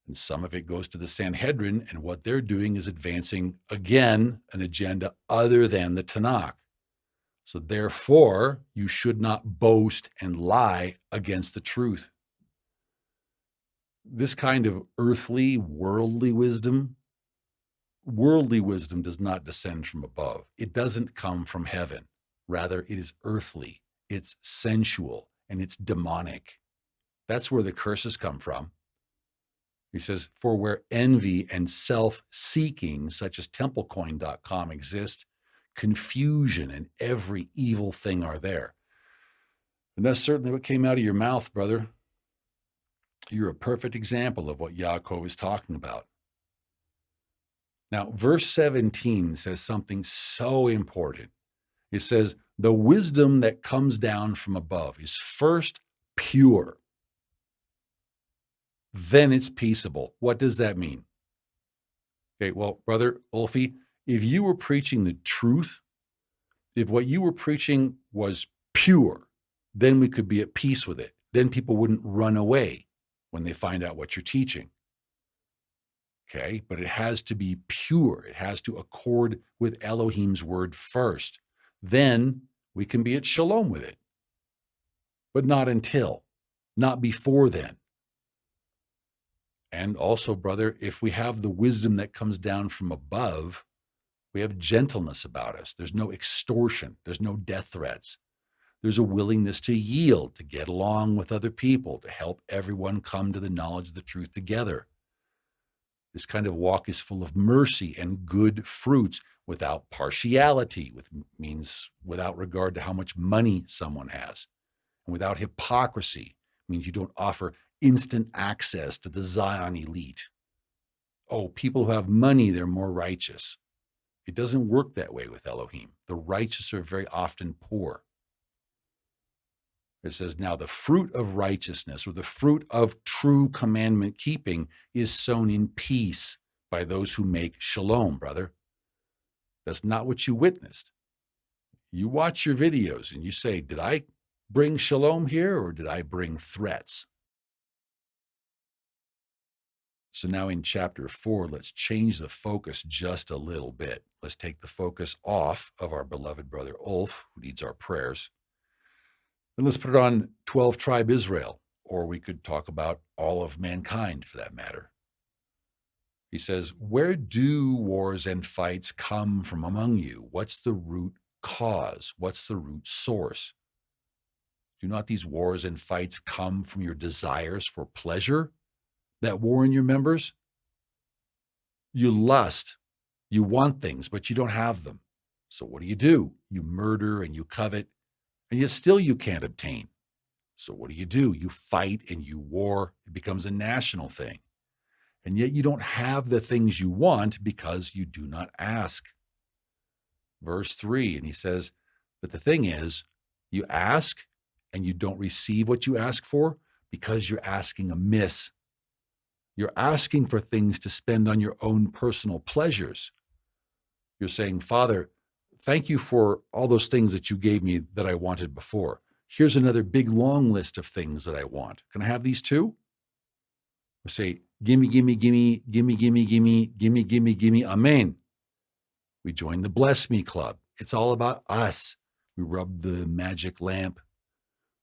Speaker 1: And some of it goes to the Sanhedrin, and what they're doing is advancing, again, an agenda other than the Tanakh. So therefore, you should not boast and lie against the truth. This kind of earthly, worldly wisdom does not descend from above. It doesn't come from heaven. Rather, it is earthly, it's sensual, and it's demonic. That's where the curses come from. He says, for where envy and self-seeking, such as templecoin.com, exist, confusion and every evil thing are there. And that's certainly what came out of your mouth, brother. You're a perfect example of what Yaakov is talking about. Now, verse 17 says something so important. It says, the wisdom that comes down from above is first pure, then it's peaceable. What does that mean? Okay, well, brother Ulfi, if you were preaching the truth, if what you were preaching was pure, then we could be at peace with it. Then people wouldn't run away when they find out what you're teaching. Okay, but it has to be pure. It has to accord with Elohim's word first. Then we can be at shalom with it. But not until, not before then. And also, brother, if we have the wisdom that comes down from above, we have gentleness about us. There's no extortion. There's no death threats. There's a willingness to yield, to get along with other people, to help everyone come to the knowledge of the truth together. This kind of walk is full of mercy and good fruits without partiality, means without regard to how much money someone has. And without hypocrisy, means you don't offer instant access to the Zion elite. Oh, people who have money, they're more righteous. It doesn't work that way with Elohim. The righteous are very often poor. It says, now the fruit of righteousness, or the fruit of true commandment keeping, is sown in peace by those who make shalom, brother. That's not what you witnessed. You watch your videos and you say, did I bring shalom here or did I bring threats? So now in chapter 4, let's change the focus just a little bit. Let's take the focus off of our beloved brother Ulf, who needs our prayers. And let's put it on 12 tribe Israel, or we could talk about all of mankind for that matter. He says, where do wars and fights come from among you? What's the root cause? What's the root source? Do not these wars and fights come from your desires for pleasure that war in your members? You lust, you want things, but you don't have them. So what do? You murder and you covet, and yet still you can't obtain. So what do? You fight and you war. It becomes a national thing. And yet you don't have the things you want because you do not ask. Verse 3, and he says, but the thing is, you ask and you don't receive what you ask for because you're asking amiss. You're asking for things to spend on your own personal pleasures. You're saying, Father, thank you for all those things that you gave me that I wanted before. Here's another big long list of things that I want. Can I have these too? Or say, gimme, gimme, gimme, gimme, gimme, gimme, gimme, gimme, gimme, amen. We join the Bless Me Club. It's all about us. We rub the magic lamp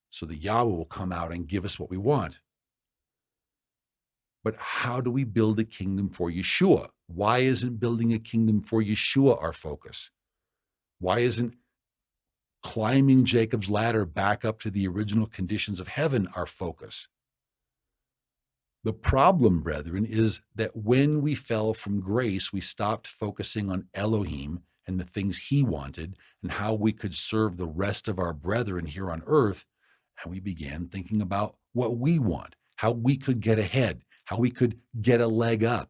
Speaker 1: so that Yahweh will come out and give us what we want. But how do we build a kingdom for Yeshua? Why isn't building a kingdom for Yeshua our focus? Why isn't climbing Jacob's ladder back up to the original conditions of heaven our focus? The problem, brethren, is that when we fell from grace, we stopped focusing on Elohim and the things he wanted and how we could serve the rest of our brethren here on earth. And we began thinking about what we want, how we could get ahead, how we could get a leg up.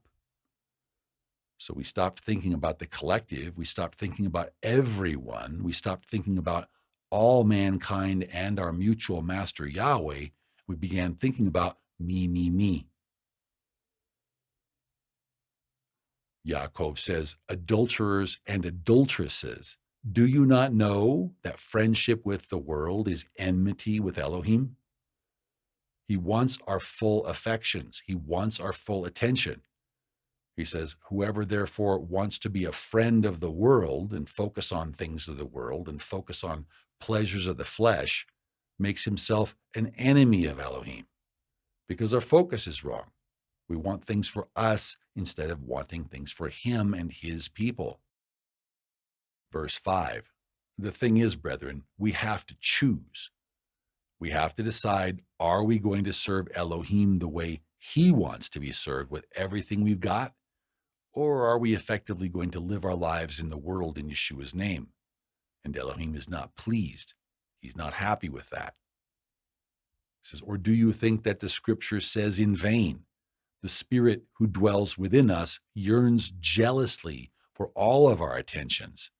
Speaker 1: So we stopped thinking about the collective. We stopped thinking about everyone. We stopped thinking about all mankind and our mutual master Yahweh. We began thinking about me, me, me. Yaakov says, adulterers and adulteresses, do you not know that friendship with the world is enmity with Elohim? He wants our full affections. He wants our full attention. He says, whoever therefore wants to be a friend of the world and focus on things of the world and focus on pleasures of the flesh makes himself an enemy of Elohim, because our focus is wrong. We want things for us instead of wanting things for him and his people. Verse 5, the thing is, brethren, we have to choose. We have to decide, are we going to serve Elohim the way he wants to be served with everything we've got? Or are we effectively going to live our lives in the world in Yeshua's name? And Elohim is not pleased. He's not happy with that. He says, or do you think that the scripture says in vain, the Spirit who dwells within us yearns jealously for all of our attentions?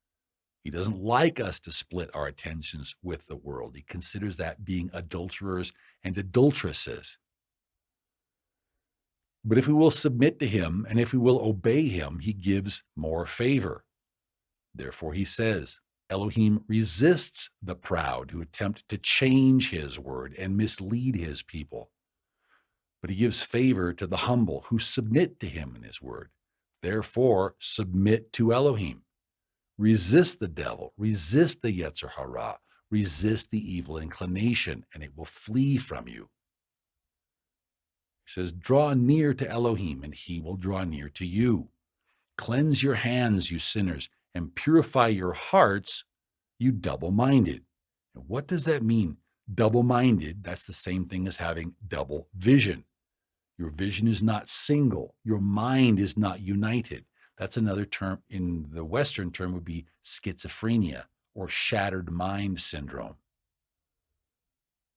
Speaker 1: He doesn't like us to split our attentions with the world. He considers that being adulterers and adulteresses. But if we will submit to him and if we will obey him, he gives more favor. Therefore, he says, Elohim resists the proud who attempt to change his word and mislead his people. But he gives favor to the humble who submit to him and his word. Therefore, submit to Elohim. Resist the devil, resist the Yetzer Hara, resist the evil inclination, and it will flee from you. He says, draw near to Elohim, and he will draw near to you. Cleanse your hands, you sinners, and purify your hearts, you double-minded. And what does that mean? Double-minded, that's the same thing as having double vision. Your vision is not single. Your mind is not united. That's another term in the Western term would be schizophrenia or shattered mind syndrome.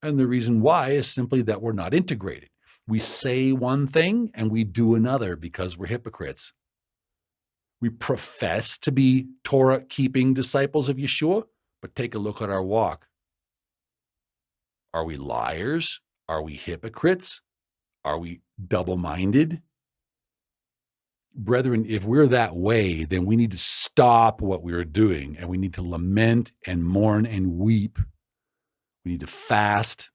Speaker 1: And the reason why is simply that we're not integrated. We say one thing and we do another because we're hypocrites. We profess to be Torah-keeping disciples of Yeshua, but take a look at our walk. Are we liars? Are we hypocrites? Are we double-minded? Brethren, if we're that way, then we need to stop what we are doing and we need to lament and mourn and weep. We need to fast,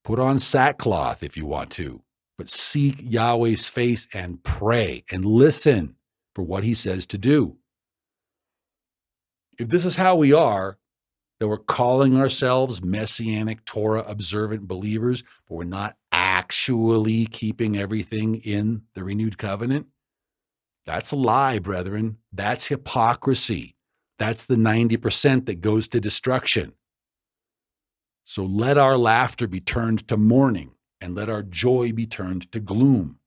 Speaker 1: put on sackcloth if you want to, but seek Yahweh's face and pray and listen for what he says to do. If this is how we are, that we're calling ourselves Messianic Torah observant believers, but we're not actually keeping everything in the renewed covenant, that's a lie, brethren. That's hypocrisy. That's the 90% that goes to destruction. So let our laughter be turned to mourning, and let our joy be turned to gloom.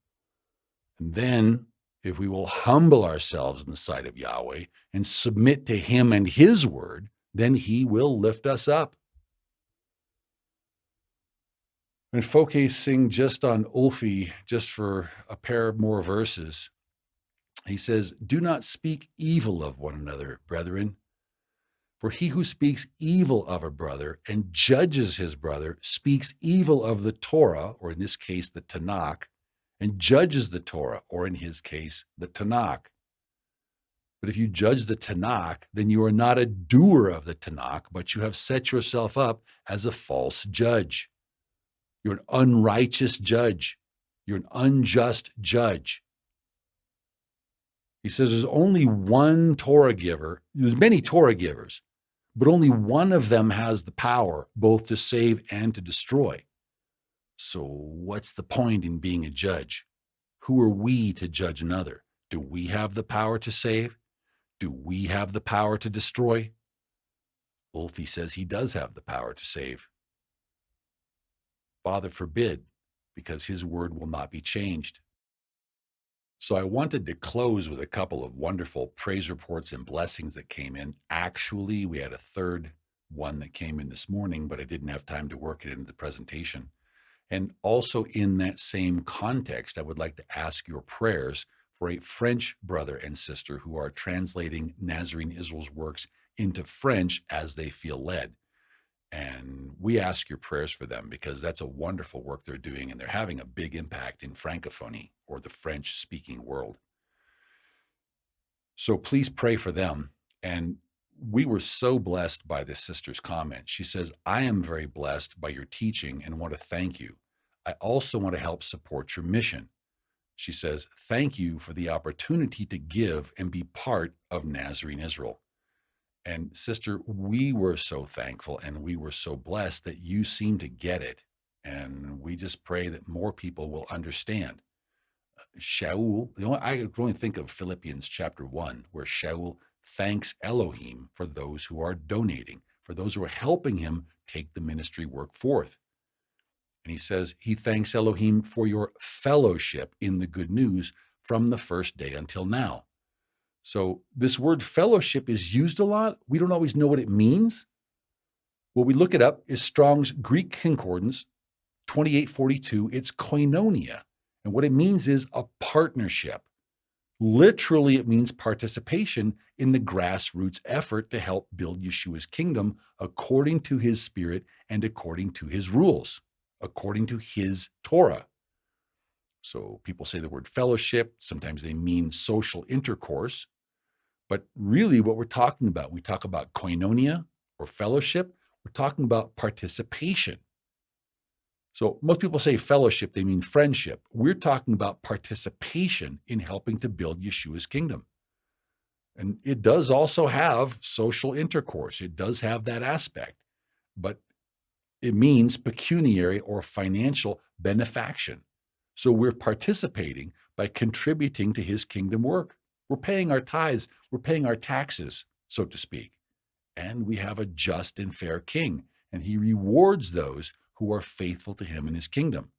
Speaker 1: And then, if we will humble ourselves in the sight of Yahweh and submit to him and his word, then he will lift us up. And focusing just on Ulfi, just for a pair of more verses, he says, do not speak evil of one another, brethren. For he who speaks evil of a brother and judges his brother speaks evil of the Torah, or in this case, the Tanakh, and judges the Torah, or in his case, the Tanakh. But if you judge the Tanakh, then you are not a doer of the Tanakh, but you have set yourself up as a false judge. You're an unrighteous judge. You're an unjust judge. He says there's only one Torah giver. There's many Torah givers, but only one of them has the power both to save and to destroy. So what's the point in being a judge? Who are we to judge another? Do we have the power to save? Do we have the power to destroy? Wolfie says he does have the power to save. Father forbid, because his word will not be changed. So I wanted to close with a couple of wonderful praise reports and blessings that came in. Actually, we had a third one that came in this morning, but I didn't have time to work it into the presentation. And also in that same context, I would like to ask your prayers for a French brother and sister who are translating Nazarene Israel's works into French as they feel led. And we ask your prayers for them because that's a wonderful work they're doing, and they're having a big impact in Francophonie, or the French-speaking world. So please pray for them. And we were so blessed by this sister's comment. She says, I am very blessed by your teaching and want to thank you. I also want to help support your mission. She says, thank you for the opportunity to give and be part of Nazarene Israel. And sister, we were so thankful and we were so blessed that you seem to get it. And we just pray that more people will understand. Shaul, I could only think of Philippians chapter 1, where Shaul thanks Elohim for those who are donating, for those who are helping him take the ministry work forth. And he says he thanks Elohim for your fellowship in the good news from the first day until now. So this word fellowship is used a lot. We don't always know what it means. What we look it up is Strong's Greek Concordance, 2842. It's koinonia. And what it means is a partnership. Literally, it means participation in the grassroots effort to help build Yeshua's kingdom according to his spirit and according to his rules, according to his Torah. So people say the word fellowship. Sometimes they mean social intercourse. But really what we're talking about, we talk about koinonia or fellowship, we're talking about participation. So most people say fellowship, they mean friendship. We're talking about participation in helping to build Yeshua's kingdom. And it does also have social intercourse. It does have that aspect, but it means pecuniary or financial benefaction. So we're participating by contributing to his kingdom work. We're paying our tithes, we're paying our taxes, so to speak. And we have a just and fair king, and he rewards those who are faithful to him in his kingdom,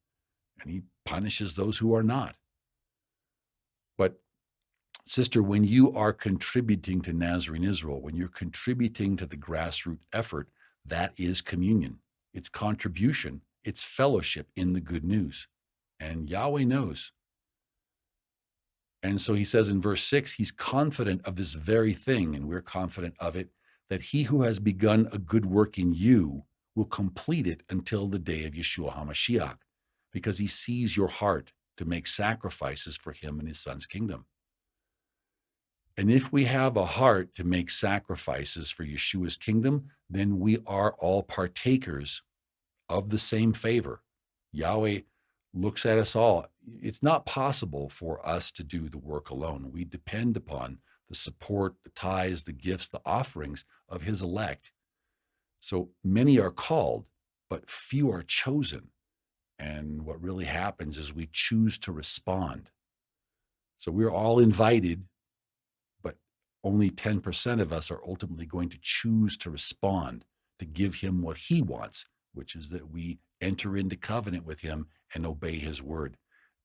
Speaker 1: and he punishes those who are not. But sister, when you are contributing to Nazarene Israel, when you're contributing to the grassroots effort, that is communion. It's contribution. It's fellowship in the good news. And Yahweh knows. And so he says in verse 6, he's confident of this very thing, and we're confident of it, that he who has begun a good work in you will complete it until the day of Yeshua HaMashiach, because he sees your heart to make sacrifices for him and his son's kingdom. And if we have a heart to make sacrifices for Yeshua's kingdom, then we are all partakers of the same favor. Yahweh looks at us all. It's not possible for us to do the work alone. We depend upon the support, the tithes, the gifts, the offerings of his elect. So many are called, but few are chosen. And what really happens is we choose to respond. So we're all invited, but only 10% of us are ultimately going to choose to respond, to give him what he wants, which is that we enter into covenant with him and obey his word.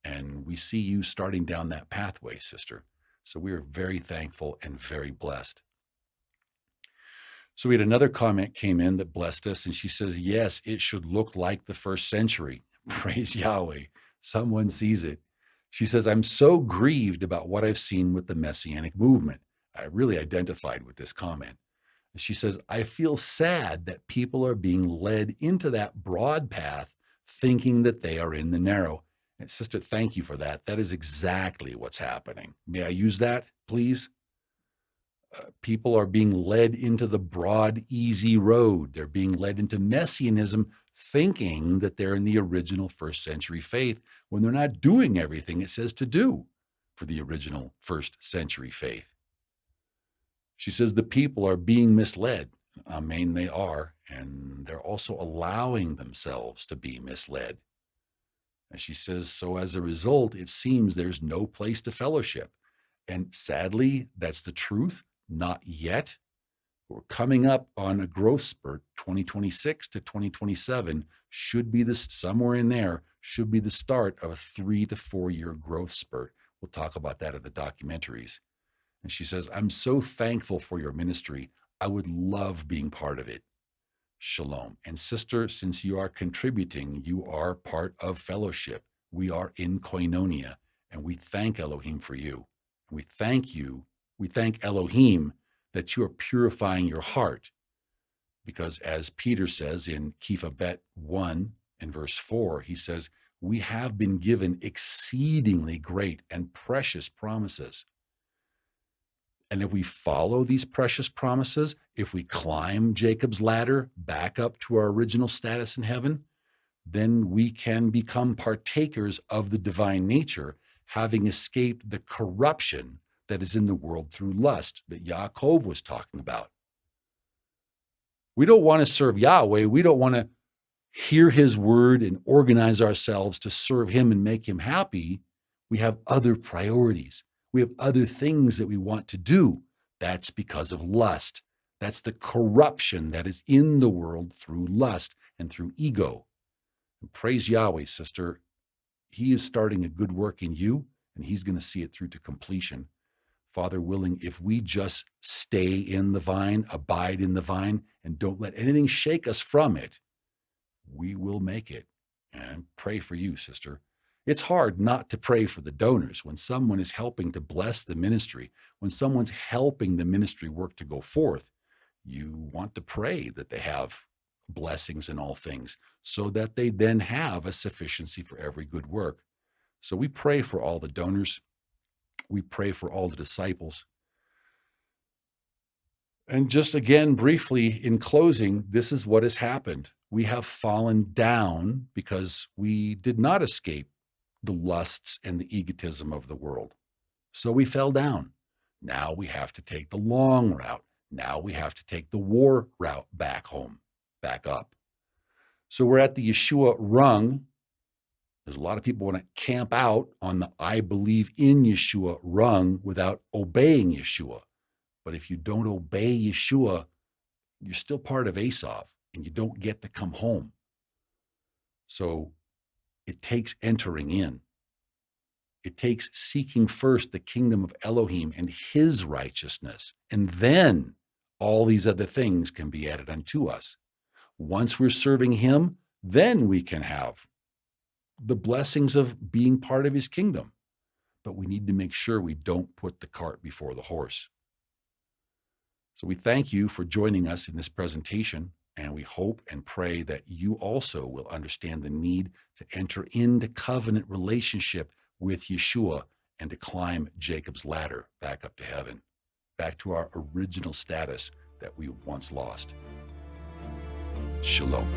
Speaker 1: And we see you starting down that pathway, sister. So we are very thankful and very blessed. So we had another comment came in that blessed us, and she says, yes, it should look like the first century. Praise Yahweh. Someone sees it. She says, I'm so grieved about what I've seen with the Messianic movement. I really identified with this comment. She says, I feel sad that people are being led into that broad path thinking that they are in the narrow. And sister, thank you for that. That is exactly what's happening. May I use that, please? People are being led into the broad, easy road. They're being led into messianism, thinking that they're in the original first century faith when they're not doing everything it says to do for the original first century faith. She says the people are being misled. Amen, they are. And they're also allowing themselves to be misled. And she says, so as a result, it seems there's no place to fellowship. And sadly, that's the truth. Not yet. We're coming up on a growth spurt. 2026 to 2027 should be this, somewhere in there, should be the start of a 3 to 4 year growth spurt. We'll talk about that in the documentaries. And she says, I'm so thankful for your ministry. I would love being part of it. Shalom. And sister, since you are contributing, you are part of fellowship. We are in koinonia, and we thank Elohim for you. And we thank you. We thank Elohim that you are purifying your heart. Because as Peter says in Kepha Bet 1 and verse 4, he says, we have been given exceedingly great and precious promises. And if we follow these precious promises, if we climb Jacob's ladder back up to our original status in heaven, then we can become partakers of the divine nature, having escaped the corruption that is in the world through lust that Yaakov was talking about. We don't want to serve Yahweh. We don't want to hear his word and organize ourselves to serve him and make him happy. We have other priorities. We have other things that we want to do. That's because of lust. That's the corruption that is in the world through lust and through ego. And praise Yahweh, sister. He is starting a good work in you, and he's going to see it through to completion. Father willing, if we just stay in the vine, abide in the vine, and don't let anything shake us from it, we will make it. And pray for you, sister. It's hard not to pray for the donors when someone is helping to bless the ministry, when someone's helping the ministry work to go forth. You want to pray that they have blessings in all things so that they then have a sufficiency for every good work. So we pray for all the donors. We pray for all the disciples. And just again, briefly in closing, this is what has happened. We have fallen down because we did not escape the lusts and the egotism of the world. So we fell down. Now we have to take the long route. Now we have to take the war route back home, back up. So we're at the Yeshua rung. There's a lot of people want to camp out on the I believe in Yeshua rung without obeying Yeshua. But if you don't obey Yeshua, you're still part of Esav, and you don't get to come home. So it takes entering in. It takes seeking first the kingdom of Elohim and his righteousness, and then all these other things can be added unto us. Once we're serving him, then we can have the blessings of being part of his kingdom. But we need to make sure we don't put the cart before the horse. So we thank you for joining us in this presentation, and we hope and pray that you also will understand the need to enter into covenant relationship with Yeshua and to climb Jacob's ladder back up to heaven, back to our original status that we once lost. Shalom.